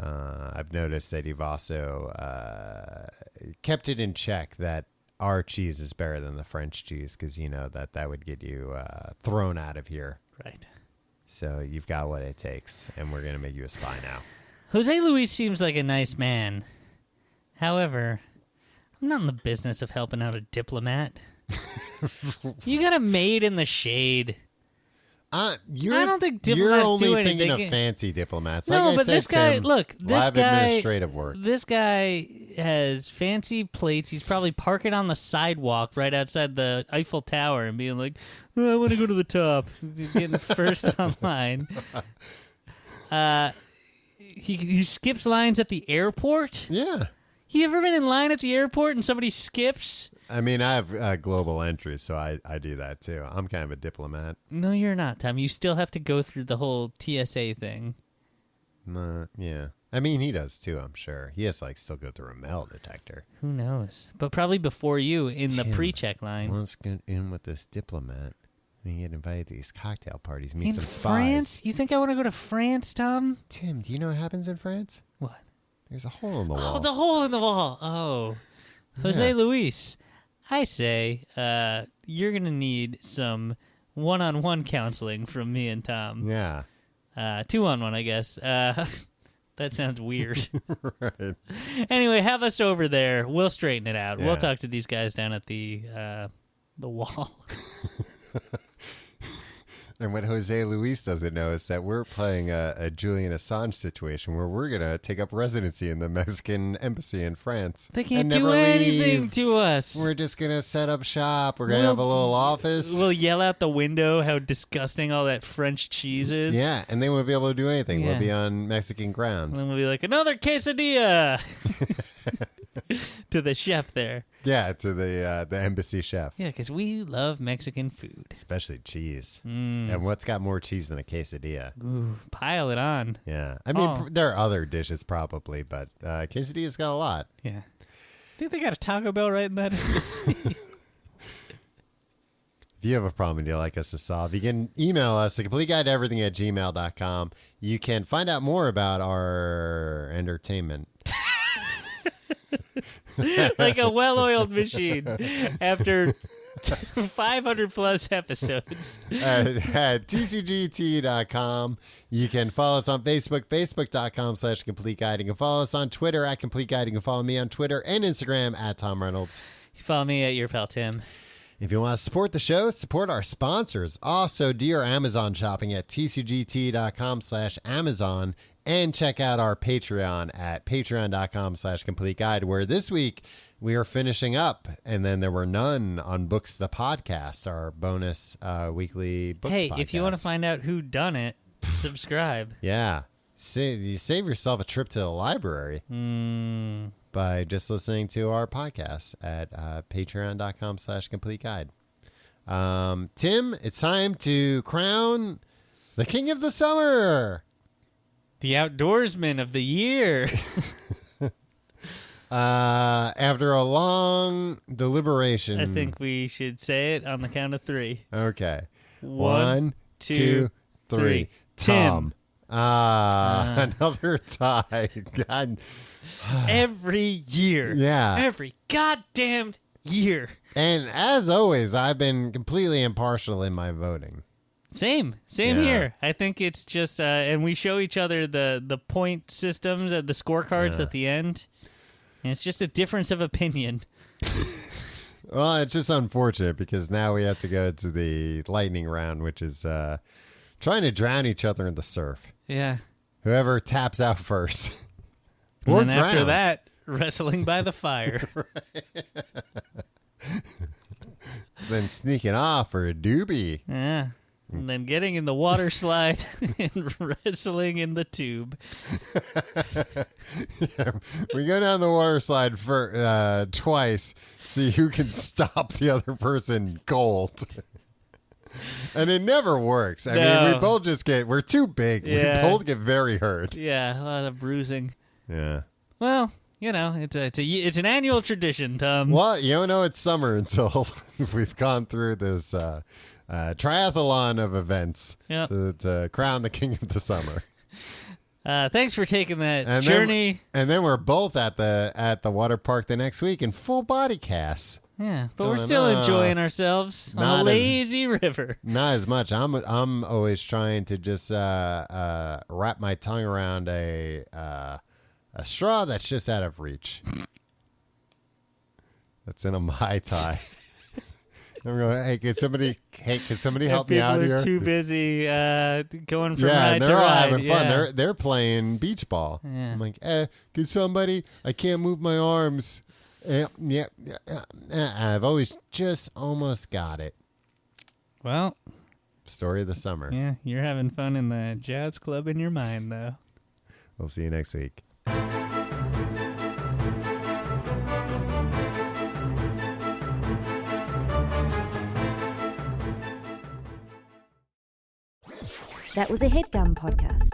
I've noticed that you've also kept it in check that our cheese is better than the French cheese because you know that would get you thrown out of here. Right. So you've got what it takes, and we're going to make you a spy now. Jose Luis seems like a nice man. However, I'm not in the business of helping out a diplomat. You got a maid in the shade. I don't think diplomats you're only do anything. thinking of fancy diplomats. No, like but I said, this guy, Tim, look, this guy, administrative work. This guy has fancy plates. He's probably parking on the sidewalk right outside the Eiffel Tower and being like, oh, I want to go to the top. He's getting first online. He skips lines at the airport. Yeah. You ever been in line at the airport and somebody skips? I mean, I have global entry, so I do that too. I'm kind of a diplomat. No, you're not, Tom. You still have to go through the whole TSA thing. Yeah. I mean, he does too, I'm sure. He has to still go through a metal detector. Who knows? But probably before you in the pre-check line. Let's get in with this diplomat. We get invited to these cocktail parties, meet in some spies. France? You think I want to go to France, Tom? Tim, do you know what happens in France? What? There's a hole in the wall. Oh, the hole in the wall. Oh. Jose Luis, I say you're going to need some one-on-one counseling from me and Tom. Yeah. Two-on-one, I guess. That sounds weird. Right. Anyway, have us over there. We'll straighten it out. Yeah. We'll talk to these guys down at the wall. And what Jose Luis doesn't know is that we're playing a Julian Assange situation where we're going to take up residency in the Mexican embassy in France. They can't and do never anything leave. to us. We're just going to set up shop. We're going to have a little office. We'll yell out the window how disgusting all that French cheese is. Yeah, and they won't be able to do anything. Yeah. We'll be on Mexican ground. And then we'll be like, another quesadilla to the chef there. Yeah, to the embassy chef. Yeah, because we love Mexican food. Especially cheese. Mm. And what's got more cheese than a quesadilla? Ooh, pile it on. Yeah. I mean, there are other dishes probably, but quesadilla's got a lot. Yeah. I think they got a Taco Bell right in that embassy. If you have a problem you'd like us to solve, you can email us at completeguideeverything@gmail.com. You can find out more about our entertainment. Like a well-oiled machine after 500 plus episodes. At tcgt.com. You can follow us on Facebook, facebook.com/complete guide. You can follow us on Twitter at complete guide. You can follow me on Twitter and Instagram at Tom Reynolds. You follow me at your pal Tim. If you want to support the show, support our sponsors. Also, do your Amazon shopping at tcgt.com/Amazon. And check out our Patreon at patreon.com/complete guide, where this week we are finishing up. And then there were none on Books the Podcast, our bonus weekly books podcast. Hey, if you want to find out who done it, subscribe. Yeah. You save yourself a trip to the library by just listening to our podcast at patreon.com/complete guide. Tim, it's time to crown the king of the summer. The outdoorsman of the year. After a long deliberation. I think we should say it on the count of three. Okay. 1, 2, 3. Tom. Another tie. God. Every year. Yeah. Every goddamn year. And as always, I've been completely impartial in my voting. Same here. I think it's just, and we show each other the point systems, the scorecards at the end, and it's just a difference of opinion. Well, it's just unfortunate because now we have to go to the lightning round, which is trying to drown each other in the surf. Yeah. Whoever taps out first. And or then drowns. after that, wrestling by the fire. Then sneaking off for a doobie. Yeah. And then getting in the water slide and wrestling in the tube. Yeah, we go down the water slide for twice, see who can stop the other person cold. And it never works. I mean, we both just we're too big. Yeah. We both get very hurt. Yeah, a lot of bruising. Yeah. Well, you know, it's an annual tradition, Tom. Well, you don't know it's summer until we've gone through this triathlon of events to crown the king of the summer. Thanks for taking that And journey. Then we're both at the water park the next week in full body casts. Yeah, but we're still enjoying ourselves on a lazy river. Not as much. I'm always trying to just wrap my tongue around a straw that's just out of reach. That's in a Mai Tai. I'm going, hey, can somebody help me out here? People are too busy going from yeah, ride and to they're all ride. having fun. Yeah. They're playing beach ball. Yeah. I'm like, can somebody? I can't move my arms. I've always just almost got it. Well, story of the summer. Yeah, you're having fun in the jazz club in your mind, though. We'll see you next week. That was a HeadGum podcast.